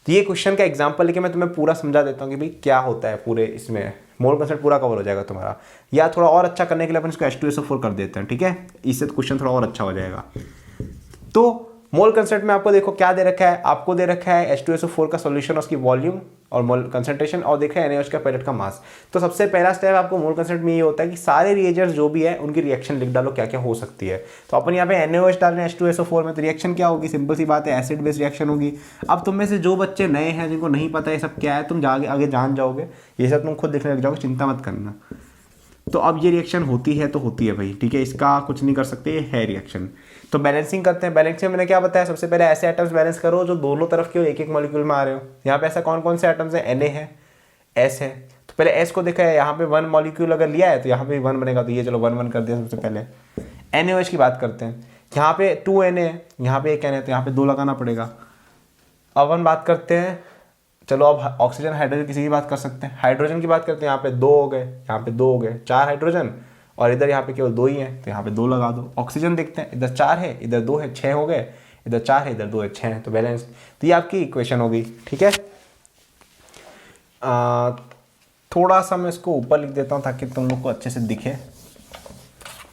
Speaker 1: तो ये क्वेश्चन का एग्जांपल लेके मैं तुम्हें पूरा समझा देता हूँ कि भाई क्या होता है पूरे इसमें, मोल कंसेप्ट पूरा कवर हो जाएगा तुम्हारा। या थोड़ा और अच्छा करने के लिए अपन इसको H2SO4 कर देते हैं, ठीक है, इससे तो क्वेश्चन थोड़ा और अच्छा हो जाएगा। तो मोल कंसेप्ट में आपको देखो क्या दे रखा है, आपको दे रखा है H2SO4 का सॉल्यूशन, उसकी वॉल्यूम और मोल कंसंट्रेशन, और देखा है NaOH का पैलेट का मास। तो सबसे पहला स्टेप आपको मोल कंसेप्ट में ये होता है कि सारे रिएजेंट्स जो भी है उनकी रिएक्शन लिख डालो, क्या क्या हो सकती है। तो अपन यहाँ पे NaOH डाल रहे हैं H2SO4 में, तो रिएक्शन क्या होगी, सिंपल सी बात है, एसिड बेस रिएक्शन होगी। अब तुम में से जो बच्चे नए हैं जिनको नहीं पता ये सब क्या है, तुम आगे जान जाओगे, ये सब तुम खुद देखने लग जाओगे, चिंता मत करना। तो अब ये रिएक्शन होती है तो होती है भाई, ठीक है, इसका कुछ नहीं कर सकते, ये है रिएक्शन। तो बैलेंसिंग करते हैं। बैलेंसिंग में मैंने क्या बताया, सबसे पहले ऐसे एटम्स बैलेंस करो जो दोनों तरफ के एक एक मॉलिक्यूल में आ रहे हो। यहाँ पे ऐसा कौन कौन से एटम्स है, Na है, S है। तो पहले S को देखा है, यहाँ पे 1 मॉलिक्यूल अगर लिया है तो यहाँ पे 1 बनेगा, तो ये चलो 1 1 कर दिया सबसे पहले। NaOH की बात करते हैं, यहाँ पे 2 Na है, यहाँ पे 1 Na है, तो यहाँ पे 2 लगाना पड़ेगा। अब अपन बात करते हैं, चलो अब ऑक्सीजन हाइड्रोजन किसी की बात कर सकते हैं, हाइड्रोजन की बात करते हैं, यहाँ पे 2 हो गए, यहाँ पे 2 हो गए, 4 हाइड्रोजन, और इधर यहाँ पे केवल 2 ही हैं, तो यहाँ पे 2 लगा दो। ऑक्सीजन देखते हैं, इधर 4 है, इधर 2 है, 6 हो गए, इधर 4 है, इधर 2 है, 6 है, तो बैलेंस। तो ये आपकी इक्वेशन होगी, ठीक है। थोड़ा सा मैं इसको ऊपर लिख देता हूँ ताकि तुम लोग को अच्छे से दिखे,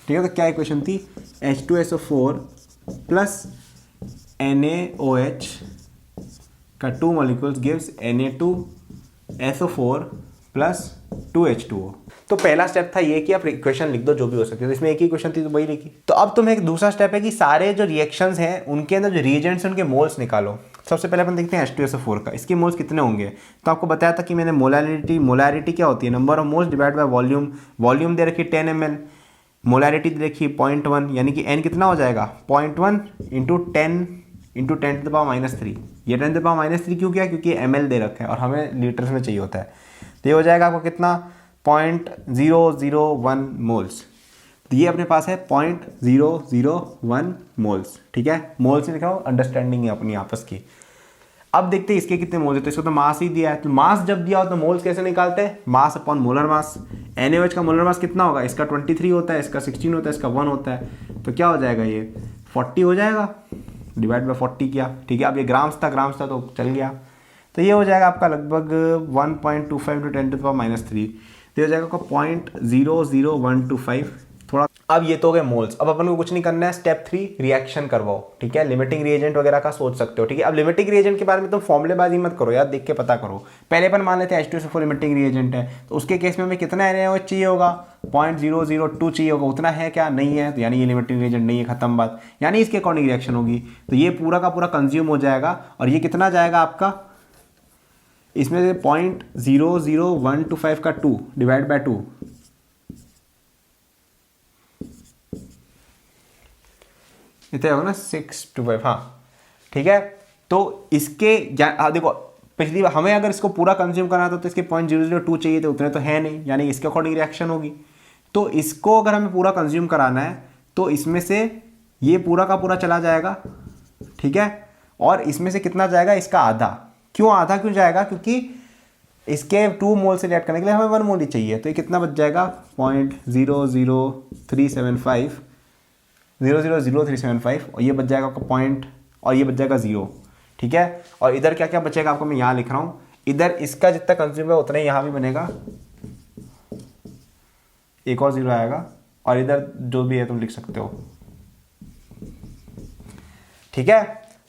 Speaker 1: ठीक है। तो क्या इक्वेशन थी, H2SO4 प्लस NaOH का 2 molecules gives Na2SO4 plus 2H2O। तो पहला स्टेप था ये कि आप इक्वेशन लिख दो जो भी हो सकती है, तो इसमें एक ही इक्वेशन थी तो वही लिखी। तो अब तुम्हें एक दूसरा स्टेप है कि सारे जो रिएक्शंस हैं उनके अंदर जो रिएजेंट्स हैं उनके मोल्स निकालो। सबसे पहले अपन देखते हैं H2SO4 का, इसके मोल्स कितने होंगे। तो आपको बताया था कि मैंने मोलैरिटी क्या होती है, number of moles divide by volume. Volume दे रखी 10 ml, मोलैरिटी दे रखी 0.1, यानी कि n कितना हो जाएगा, 0.1 इंटू 10 इंटू 10⁻³ ये 10⁻³ क्यों किया, क्योंकि ml दे रखा है और हमें लीटर्स में चाहिए होता है। तो ये हो जाएगा आपको कितना, 0.001 मोल्स। तो ये अपने पास है 0.001 मोल्स, ठीक है। मोल्स से लिखा हो, अंडरस्टैंडिंग है अपनी आपस की। अब देखते हैं इसके कितने मोल्स है। तो इसको तो मास ही दिया है, तो मास जब दिया हो तो मोल्स कैसे निकालते हैं, mass upon molar mass. NaOH का मोलर मास कितना होगा, इसका 23 होता है, इसका 16 होता है, इसका 1 होता है, तो क्या हो जाएगा, ये 40 हो जाएगा, डिवाइड बाय 40 किया, ठीक है। अब ये ग्राम्स था तो चल गया, तो ये हो जाएगा आपका लगभग 1.25 × 10⁻³ तो हो जाएगा आपका 0.00125 थोड़ा। अब ये तो हो गए मोल्स। अब अपन को कुछ नहीं करना है, स्टेप 3 रिएक्शन करवाओ, ठीक है। लिमिटिंग रिएजेंट वगैरह का सोच सकते हो, ठीक है। अब लिमिटिंग रिएजेंट के बारे में तुम फॉर्मूलेबाजी मत करो यार, देख के पता करो। पहले अपन मान लेते हैं H2SO4 लिमिटिंग रिएजेंट है, तो उसके केस में हमें कितना NaOH चाहिए होगा, 0.002 चाहिए होगा, उतना है क्या, नहीं है, तो यानी ये लिमिटिंग रिएजेंट नहीं है, खत्म बात, यानी इसके अकॉर्डिंग रिएक्शन होगी। तो ये पूरा का पूरा कंज्यूम हो जाएगा, और ये कितना जाएगा आपका, इसमें से 0.00125 का 2 डिवाइड बाय 2, इतना होगा ना 625, हाँ ठीक है। तो इसके देखो पिछली बार हमें अगर इसको पूरा कंज्यूम करना था तो इसके 0.002 चाहिए थे, उतने तो है नहीं, यानी इसके अकॉर्डिंग रिएक्शन होगी। तो इसको अगर हमें पूरा कंज्यूम कराना है तो इसमें से ये पूरा का पूरा चला जाएगा, ठीक है, और इसमें से कितना जाएगा, इसका आधा। क्यों आधा क्यों जाएगा, क्योंकि इसके 2 मोल से रिएक्ट करने के लिए हमें 1 मोल ही चाहिए, तो ये कितना बच जाएगा 0.00375 और ये बच जाएगा आपका पॉइंट, और ये बच जाएगा 0, ठीक है। और इधर क्या क्या बचेगा आपको मैं यहाँ लिख रहा हूँ, इधर इसका जितना कंज्यूम है उतना ही यहाँ भी बनेगा, एक और जीरो आएगा, और इधर जो भी है तुम लिख सकते हो, ठीक है।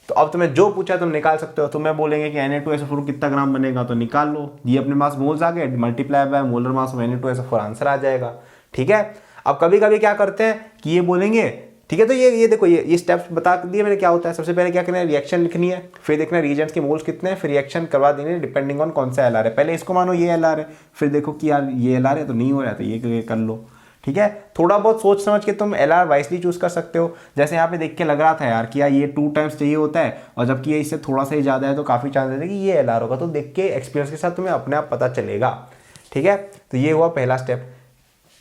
Speaker 1: तो अब तुम्हें जो पूछा तुम निकाल सकते हो। तुम्हें बोलेंगे कि Na2SO4 कितना ग्राम बनेगा, तो निकाल लो, ये अपने पास मोल्स आ गए, multiply by molar mass of Na2SO4 answer आ जाएगा, ठीक है। अब कभी कभी क्या करते हैं कि ये बोलेंगे, ठीक है, तो ये देखो ये स्टेप्स बता दिए मैंने क्या होता है। सबसे पहले क्या करना है, रिएक्शन लिखनी है, फिर देखना है रिएजेंट्स के मोल्स कितने हैं, फिर रिएक्शन करवा देंगे डिपेंडिंग ऑन कौन सा एलआर है। पहले इसको मानो ये एलआर है, फिर देखो कि यार ये एलआर है तो नहीं हो रहा है तो ये कर लो, ठीक है। थोड़ा बहुत सोच समझ के तुम एलआर वाइसली चूज कर सकते हो। जैसे यहाँ पे देख के लग रहा था यार कि यार ये 2 टाइम्स चाहिए होता है, और जबकि ये इससे थोड़ा सा ही ज़्यादा है, तो काफ़ी चांसेस है कि ये एलआर होगा। तो देख के एक्सपीरियंस के साथ तुम्हें अपने आप पता चलेगा, ठीक है। तो ये हुआ पहला स्टेप,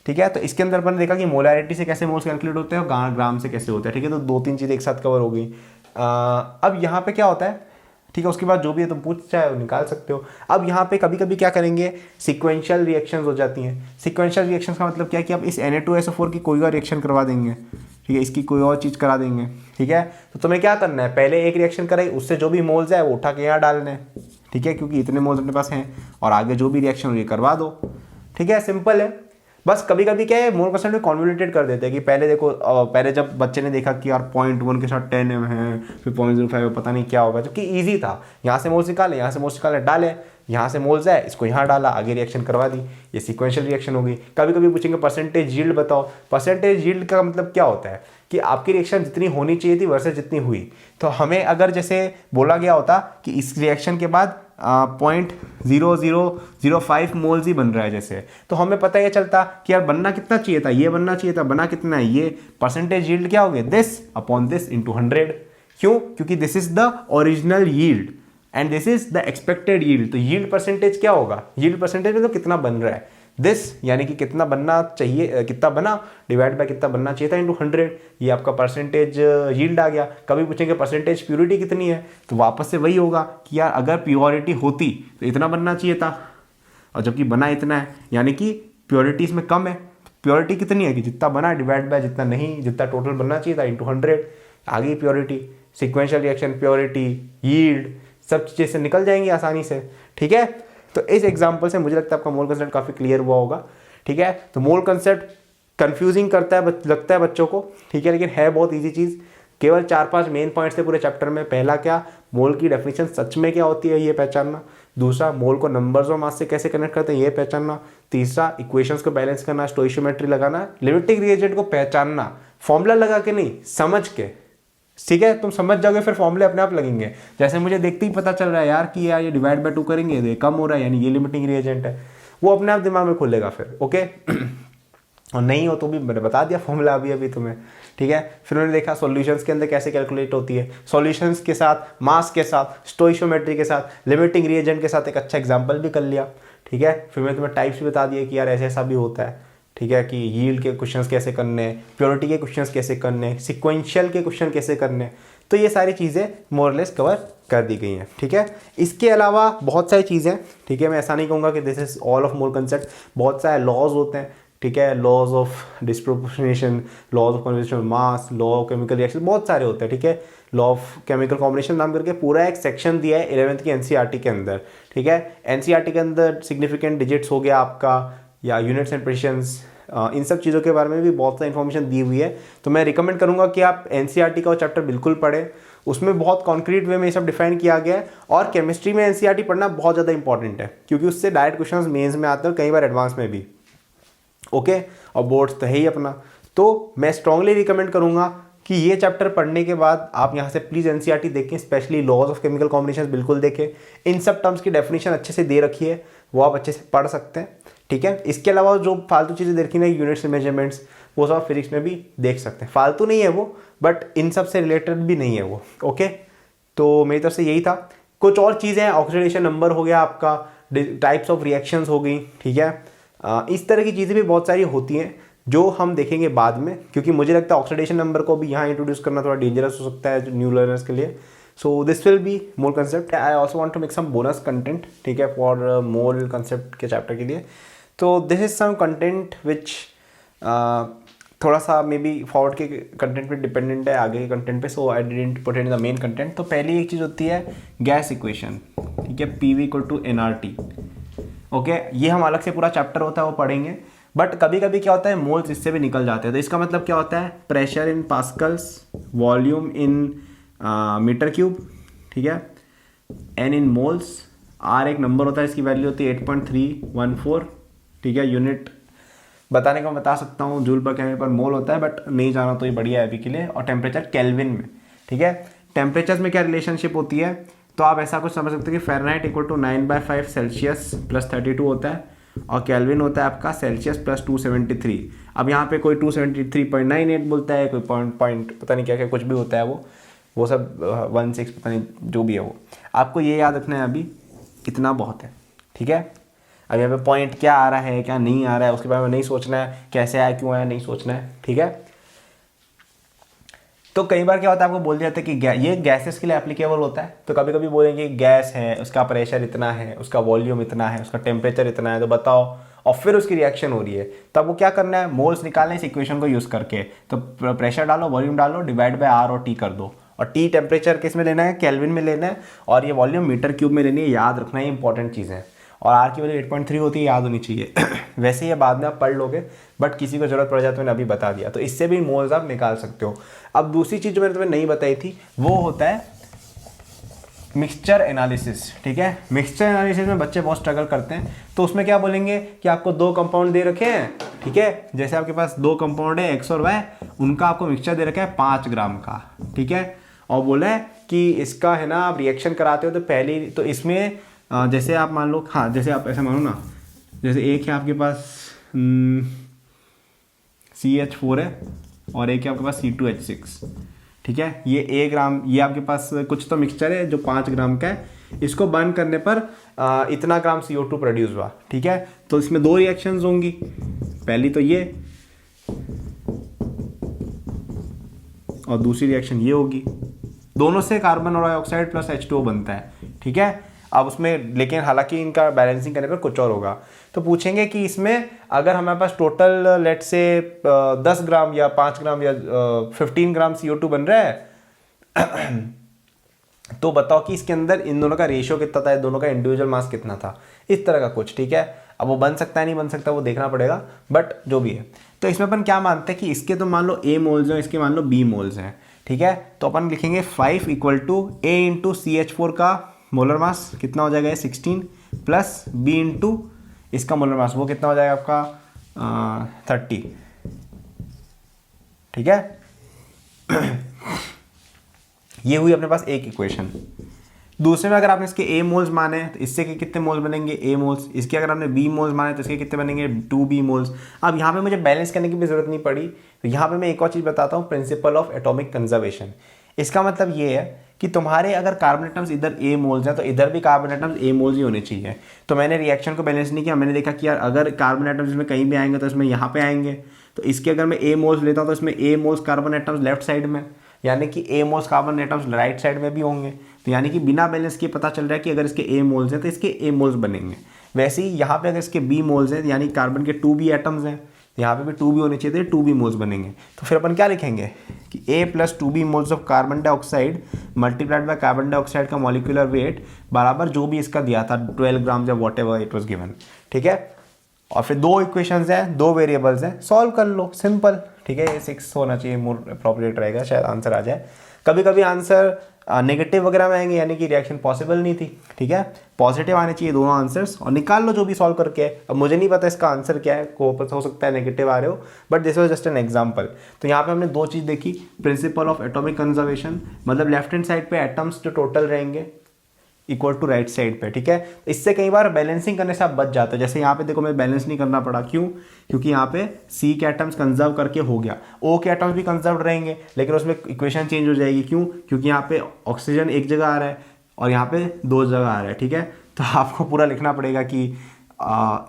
Speaker 1: ठीक है। तो इसके अंदर अपन देखा कि मोलैरिटी से कैसे मोल्स कैलकुलेट होते हैं और ग्राम से कैसे होते हैं, ठीक है। तो 2-3 चीज़ें एक साथ कवर हो गई। अब यहाँ पे क्या होता है, ठीक है, उसके बाद जो भी है तुम पूछ चाहे निकाल सकते हो। अब यहाँ पे कभी कभी क्या करेंगे, सिक्वेंशियल रिएक्शंस हो जाती हैं। सिक्वेंशियल रिएक्शंस का मतलब क्या है कि आप इस Na2SO4 की कोई और रिएक्शन करवा देंगे, ठीक है, इसकी कोई और चीज़ करा देंगे, ठीक है। तो तुम्हें क्या करना है, पहले एक रिएक्शन कराई, उससे जो भी मोल्स है वो उठा के यहाँ डालने, ठीक है, क्योंकि इतने मोल्स अपने पास हैं, और आगे जो भी रिएक्शन ये करवा दो, ठीक है, सिंपल है। बस कभी कभी क्या है, मोल कंसेप्ट में कॉन्वोल्यूटेड कर देते हैं कि पहले देखो, पहले जब बच्चे ने देखा कि यार 0.1 के साथ 10 है, फिर 0.05 पता नहीं क्या होगा, जबकि ईजी था, यहाँ से मोल्स निकाले, यहाँ से मोल्स निकाले, डाले, यहाँ से मोल्स है, इसको यहाँ डाला, आगे रिएक्शन करवा दी, ये सीक्वेंशियल रिएक्शन होगी। कभी कभी पूछेंगे परसेंटेज यील्ड बताओ। परसेंटेज यील्ड का मतलब क्या होता है कि आपकी रिएक्शन जितनी होनी चाहिए थी वर्सेस जितनी हुई। तो हमें अगर जैसे बोला गया होता कि इस रिएक्शन के बाद 0.0005 मोल्स ही बन रहा है जैसे, तो हमें पता ये चलता कि यार बनना कितना चाहिए था, ये बनना चाहिए था, बना कितना है, ये परसेंटेज यील्ड क्या हो गया, दिस अपॉन दिस इंटू 100। क्यों, क्योंकि this is the original yield and this is the expected yield. तो यील्ड परसेंटेज क्या होगा, यील्ड परसेंटेज में तो कितना बन रहा है, दिस यानी कि कितना बनना चाहिए, कितना बना डिवाइड बाय कितना बनना चाहिए था इंटू 100, ये आपका परसेंटेज यील्ड आ गया। कभी पूछेंगे परसेंटेज प्योरिटी कितनी है, तो वापस से वही होगा कि यार अगर प्योरिटी होती तो इतना बनना चाहिए था, और जबकि बना इतना है, यानी कि प्योरिटी इसमें कम है। प्योरिटी कितनी है कि जितना बना डिवाइड बाय जितना नहीं, जितना टोटल बनना चाहिए था इंटू 100, आ गई purity. Sequential reaction, purity, yield, सब चीज़ें से निकल जाएंगी आसानी से, ठीक है। तो इस एग्जांपल से मुझे लगता है आपका मोल कंसेप्ट काफ़ी क्लियर हुआ होगा, ठीक है। तो मोल कंसेप्ट कंफ्यूजिंग करता है, लगता है बच्चों को, ठीक है, लेकिन है बहुत इजी चीज़। केवल 4-5 मेन पॉइंट्स थे पूरे चैप्टर में। पहला क्या, मोल की डेफिनेशन सच में क्या होती है ये पहचानना। दूसरा, मोल को नंबर्स और मास से कैसे कनेक्ट करते हैं ये पहचानना। तीसरा, इक्वेशंस को बैलेंस करना, स्टोइशियोमेट्री लगाना, लिमिटिंग रिएजेंट को पहचानना, फॉर्मूला लगा के नहीं, समझ के, ठीक है। तुम समझ जाओगे फिर फॉर्मूले अपने आप लगेंगे। जैसे मुझे देखते ही पता चल रहा है यार कि यार ये डिवाइड बाय 2 करेंगे ये कम हो रहा है, यानी ये लिमिटिंग रिएजेंट है, वो अपने आप दिमाग में खुलेगा फिर, ओके। और नहीं हो तो भी मैंने बता दिया फॉर्मूला अभी तुम्हें, ठीक है। फिर उन्होंने देखा सॉल्यूशंस के अंदर कैसे कैलकुलेट होती है, सॉल्यूशंस के साथ, मास के साथ, स्टोइशियोमेट्री के साथ, लिमिटिंग रिएजेंट के साथ एक अच्छा एग्जाम्पल भी कर लिया, ठीक है। फिर मैं तुम्हें टाइप्स भी बता दिए कि यार ऐसा ऐसा भी होता है, ठीक है, कि यील्ड के क्वेश्चंस कैसे करने, प्योरिटी के क्वेश्चंस कैसे करने, सिक्वेंशियल के क्वेश्चन कैसे करने। तो ये सारी चीज़ें मोरलेस कवर कर दी गई हैं, ठीक है। इसके अलावा बहुत सारी चीज़ें, ठीक है, मैं ऐसा नहीं कहूँगा कि this is all of mole concept. बहुत सारे लॉज होते हैं, ठीक है, laws of disproportionation, laws of conservation mass, law of chemical reaction, बहुत सारे होते हैं, ठीक है। लॉ ऑफ केमिकल कॉम्बिनेशन नाम करके पूरा एक सेक्शन दिया है 11th की एनसीईआरटी के अंदर, ठीक है। एनसीईआरटी के अंदर सिग्निफिकेंट डिजिट्स हो गया आपका, या यूनिट्स एंड प्रेसिशंस, इन सब चीज़ों के बारे में भी बहुत सारी इन्फॉर्मेशन दी हुई है। तो मैं रिकमेंड करूंगा कि आप एनसीईआरटी का वो चैप्टर बिल्कुल पढ़ें, उसमें बहुत कॉन्क्रीट वे में ये सब डिफाइन किया गया है। और केमिस्ट्री में एनसीईआरटी पढ़ना बहुत ज़्यादा इंपॉर्टेंट है, क्योंकि उससे डायरेक्ट क्वेश्चंस मेंस में आते हैं, कई बार एडवांस में भी, ओके। और बोर्ड्स तो है ही अपना। तो मैं स्ट्रांगली रिकमेंड करूंगा कि ये चैप्टर पढ़ने के बाद आप यहाँ से प्लीज़ एनसीईआरटी देखें, specially laws of chemical combination बिल्कुल देखें। इन सब टर्म्स की डेफिनेशन अच्छे से दे रखी है, वो आप अच्छे से पढ़ सकते हैं, ठीक है। इसके अलावा जो फालतू चीज़ें देखी ना, यूनिट्स मेजरमेंट्स, वो सब फिजिक्स में भी देख सकते हैं। फालतू नहीं है वो, बट इन सब से रिलेटेड भी नहीं है वो, ओके। तो मेरी तरफ से यही था। कुछ और चीज़ें, ऑक्सीडेशन नंबर हो गया आपका, टाइप्स ऑफ रिएक्शंस हो गई, ठीक है। इस तरह की चीज़ें भी बहुत सारी होती हैं जो हम देखेंगे बाद में, क्योंकि मुझे लगता है ऑक्सीडेशन नंबर को भी यहाँ इंट्रोड्यूस करना थोड़ा डेंजरस हो सकता है न्यू लर्नर्स के लिए। So this will be mole concept. I also want to make some bonus content, ठीक है, for mole concept के चैप्टर के लिए। तो this is some content which थोड़ा सा मे बी फॉरवर्ड के कंटेंट पे डिपेंडेंट है, आगे के कंटेंट पे, so I didn't put in the main content. तो पहली एक चीज़ होती है गैस इक्वेशन, ठीक है, PV equal to nRT। Okay, ये हम अलग से पूरा चैप्टर होता है वो पढ़ेंगे, बट कभी कभी क्या होता है मोल्स इससे भी निकल जाते हैं। तो इसका मतलब क्या होता है, pressure in pascals, volume in metre cube, ठीक है, n इन मोल्स, R एक नंबर होता है, इसकी वैल्यू होती है 8.314, ठीक है, यूनिट बताने का बता सकता हूँ, जूल पर केल्विन पर मोल होता है, बट नहीं जाना तो ये बढ़िया है अभी के लिए। और टेम्परेचर केल्विन में, ठीक है। टेम्परेचर्स में क्या रिलेशनशिप होती है, तो आप ऐसा कुछ समझ सकते हैं कि Fahrenheit equal to 9/5 Celsius plus 32 होता है, और केल्विन होता है आपका सेल्सियस प्लस 273। अब यहाँ पे कोई 273.98 बोलता है, कोई पॉइंट पता नहीं क्या क्या कुछ भी होता है, वो सब 16 पता नहीं जो भी है वो। आपको ये याद रखना है, अभी इतना बहुत है, ठीक है। अब यहाँ पे पॉइंट क्या आ रहा है क्या नहीं आ रहा है उसके बारे में नहीं सोचना है, कैसे आया क्यों आया नहीं सोचना है, ठीक है। तो कई बार क्या होता है आपको बोल दिया जाता है कि ये गैसेस के लिए एप्लीकेबल होता है, तो कभी कभी बोलेंगे गैस है, उसका प्रेशर इतना है, उसका वॉल्यूम इतना है, उसका टेम्परेचर इतना है, तो बताओ, और फिर उसकी रिएक्शन हो रही है, तब वो क्या करना है, मोल्स निकालना है इस इक्वेशन को यूज़ करके। तो प्रेशर डालो, वॉल्यूम डालो, डिवाइड बाय R और T कर दो, और T टेम्परेचर किस में लेना है, केल्विन में लेना है, और ये वॉल्यूम मीटर क्यूब में लेनी है, याद रखना है, इंपॉर्टेंट चीज़ है। और R की वैल्यू 8.3 होती है, याद होनी चाहिए। वैसे ये बाद में आप पढ़ लोगे, बट किसी को जरूरत पड़ जाए तो मैंने अभी बता दिया, तो इससे भी मोल्स आप निकाल सकते हो। अब दूसरी चीज़ जो मैंने तुम्हें नहीं बताई थी वो होता है मिक्सचर एनालिसिस, ठीक है। मिक्सचर एनालिसिस में बच्चे बहुत स्ट्रगल करते हैं, तो उसमें क्या बोलेंगे कि आपको 2 कंपाउंड दे रखे हैं, ठीक है, जैसे आपके पास 2 कंपाउंड है X और Y, उनका आपको मिक्सचर दे रखा है 5 ग्राम का, ठीक है, और बोला है कि इसका है ना आप रिएक्शन कराते हो तो पहली, तो इसमें जैसे आप मान लो, हाँ जैसे आप ऐसा मानो ना, जैसे एक है आपके पास CH4 है और एक है आपके पास C2H6, ठीक है, ये 1 ग्राम, ये आपके पास कुछ तो मिक्सचर है जो 5 ग्राम का है, इसको बर्न करने पर इतना ग्राम CO2 प्रोड्यूस हुआ, ठीक है। तो इसमें 2 रिएक्शंस होंगी, पहली तो ये और दूसरी रिएक्शन ये होगी, दोनों से कार्बन और डाइऑक्साइड प्लस H2O बनता है, ठीक है। अब उसमें लेकिन हालांकि इनका बैलेंसिंग करने पर कुछ और होगा, तो पूछेंगे कि इसमें अगर हमारे पास टोटल लेट से 10 ग्राम या 5 ग्राम या 15 ग्राम CO2 बन रहा है, तो बताओ कि इसके अंदर इन दोनों का रेशियो कितना था, दोनों का इंडिविजुअल मास कितना था, इस तरह का कुछ, ठीक है। अब वो बन सकता है नहीं बन सकता वो देखना पड़ेगा, बट जो भी है। तो इसमें अपन क्या मानते हैं कि इसके तो मान लो A मोल्स हैं, इसके मान लो B मोल्स हैं, ठीक है। तो अपन लिखेंगे 5 equal to A into CH4 का मोलर मास कितना हो जाएगा 16 प्लस B इंटू इसका मोलर मास वो कितना हो जाएगा आपका 30, ठीक है। ये हुई अपने पास एक इक्वेशन। दूसरे में अगर आपने इसके A मोल्स माने तो इससे के कितने मोल्स बनेंगे A मोल्स, इसके अगर आपने B मोल्स माने तो इसके कितने बनेंगे 2B मोल्स। अब यहाँ पे मुझे बैलेंस करने की भी जरूरत नहीं पड़ी, तो यहाँ पे मैं एक और चीज़ बताता हूँ, प्रिंसिपल ऑफ एटॉमिक कंजर्वेशन। इसका मतलब ये है कि तुम्हारे अगर कार्बन एटम्स इधर A मोल्स हैं तो इधर भी कार्बन एटम्स A मोल्स ही होने चाहिए। तो मैंने रिएक्शन को बैलेंस नहीं किया, मैंने देखा कि यार अगर कार्बन एटम्स इसमें कहीं भी आएंगे तो इसमें यहाँ पे आएंगे, तो इसके अगर मैं A मोल्स लेता हूँ तो इसमें A moles carbon atoms left side में, यानी कि A moles carbon atoms right side में भी होंगे। तो यानी कि बिना बैलेंस के पता चल रहा है कि अगर इसके A मोल्स हैं तो इसके A मोल्स बनेंगे। वैसे ही यहाँ पे अगर इसके B मोल्स हैं यानी कार्बन के 2B एटम्स हैं, यहाँ पे भी 2B होने चाहिए थे, 2B मोल्स बनेंगे। तो फिर अपन क्या लिखेंगे कि A plus 2B moles of carbon dioxide multiplied by carbon dioxide का मॉलिक्यूलर वेट बराबर जो भी इसका दिया था 12 ग्राम या what ever it was given, ठीक है। और फिर 2 इक्वेशंस हैं, 2 वेरिएबल्स हैं, सॉल्व कर लो, सिंपल, ठीक है। ये 6 होना चाहिए, मोर अप्रोप्रिएट रहेगा, शायद आंसर आ जाए। कभी कभी आंसर नेगेटिव वगैरह में आएंगे यानी कि रिएक्शन पॉसिबल नहीं थी, ठीक है। पॉजिटिव आने चाहिए दोनों आंसर्स और निकाल लो जो भी सॉल्व करके। अब मुझे नहीं पता इसका आंसर क्या है, को पता हो सकता है नेगेटिव आ रहे हो, but this was just an example. तो यहाँ पे हमने 2 चीज़ देखी, प्रिंसिपल ऑफ एटॉमिक कंजर्वेशन, मतलब लेफ्ट हैंड साइड पे एटम्स जो टोटल रहेंगे इक्वल टू राइट साइड पे, ठीक है। इससे कई बार बैलेंसिंग करने से आप बच जाते हो। जैसे यहाँ पे देखो मैं बैलेंस नहीं करना पड़ा, क्यों? क्योंकि यहाँ पे C के एटम्स कंजर्व करके हो गया, O के एटम्स भी कंजर्व रहेंगे लेकिन उसमें इक्वेशन चेंज हो जाएगी। क्यों? क्योंकि यहाँ पे ऑक्सीजन एक जगह आ रहा है और यहाँ पे 2 जगह आ रहा है, ठीक है। तो आपको पूरा लिखना पड़ेगा कि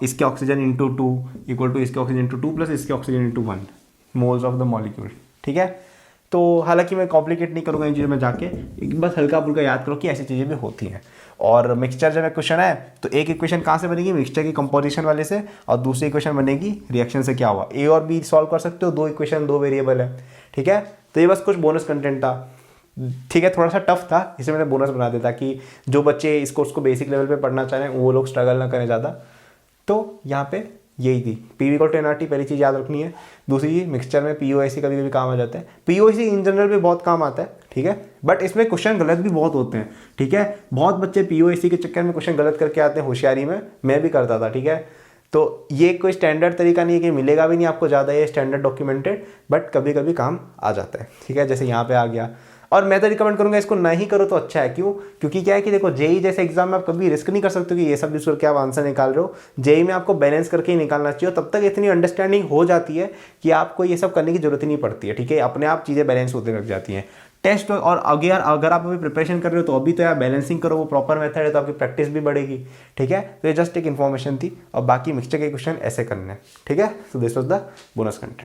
Speaker 1: इसके ऑक्सीजन इंटू 2 इक्वल टू इसके ऑक्सीजन इंटू 2 प्लस इसके oxygen into 1 moles of the molecule, ठीक है। तो हालांकि मैं कॉम्प्लिकेट नहीं करूँगा इन चीज़ों में जाके, बस हल्का फुल्का याद करो कि ऐसी चीज़ें भी होती हैं। और मिक्सचर जब क्वेश्चन है तो एक इक्वेशन कहाँ से बनेगी, मिक्सचर की कंपोजिशन वाले से, और दूसरी इक्वेशन बनेगी रिएक्शन से क्या हुआ। ए और बी सॉल्व कर सकते हो, 2 इक्वेशन 2 वेरिएबल है, ठीक है। तो ये बस कुछ बोनस कंटेंट था, ठीक है, थोड़ा सा टफ था, इसे मैंने बोनस बना दिया ताकि जो बच्चे इस कोर्स को बेसिक लेवल पे पढ़ना चाह रहे हैं वो लोग स्ट्रगल ना करें ज़्यादा। तो यहाँ पे यही थी, पीवी को एनआरटी पहली चीज़ याद रखनी है। दूसरी चीज़, मिक्सचर में पीओआईसी कभी कभी काम आ जाता है, पीओआईसी इन जनरल भी बहुत काम आता है, ठीक है, बट इसमें क्वेश्चन गलत भी बहुत होते हैं, ठीक है। बहुत बच्चे पीओआईसी के चक्कर में क्वेश्चन गलत करके आते हैं होशियारी में, मैं भी करता था, ठीक है। तो ये कोई स्टैंडर्ड तरीका नहीं है कि मिलेगा भी नहीं आपको ज़्यादा, ये स्टैंडर्ड डॉक्यूमेंटेड, बट कभी कभी काम आ जाता है, ठीक है, जैसे यहाँ पे आ गया। और मैं तो रिकमेंड करूंगा इसको नहीं करो तो अच्छा है, क्यों, क्योंकि क्या है कि देखो जेई जैसे एग्जाम में आप कभी रिस्क नहीं कर सकते कि ये सब यूज करके आप आंसर निकाल रहे हो। जेई में आपको बैलेंस करके ही निकालना चाहिए, तब तक इतनी अंडरस्टैंडिंग हो जाती है कि आपको ये सब करने की जरूरत ही नहीं पड़ती है, ठीक है, अपने आप चीज़ें बैलेंस होते लग जाती हैं। टेस्ट और अगर आप अभी प्रिपरेशन कर रहे हो तो अभी तो यार बैलेंसिंग करो, वो प्रॉपर मेथड है तो आपकी प्रैक्टिस भी बढ़ेगी, ठीक है। तो ये जस्ट एक इन्फॉर्मेशन थी, और बाकी मिक्सचर के क्वेश्चन ऐसे करने हैं, ठीक है। तो this was the bonus content.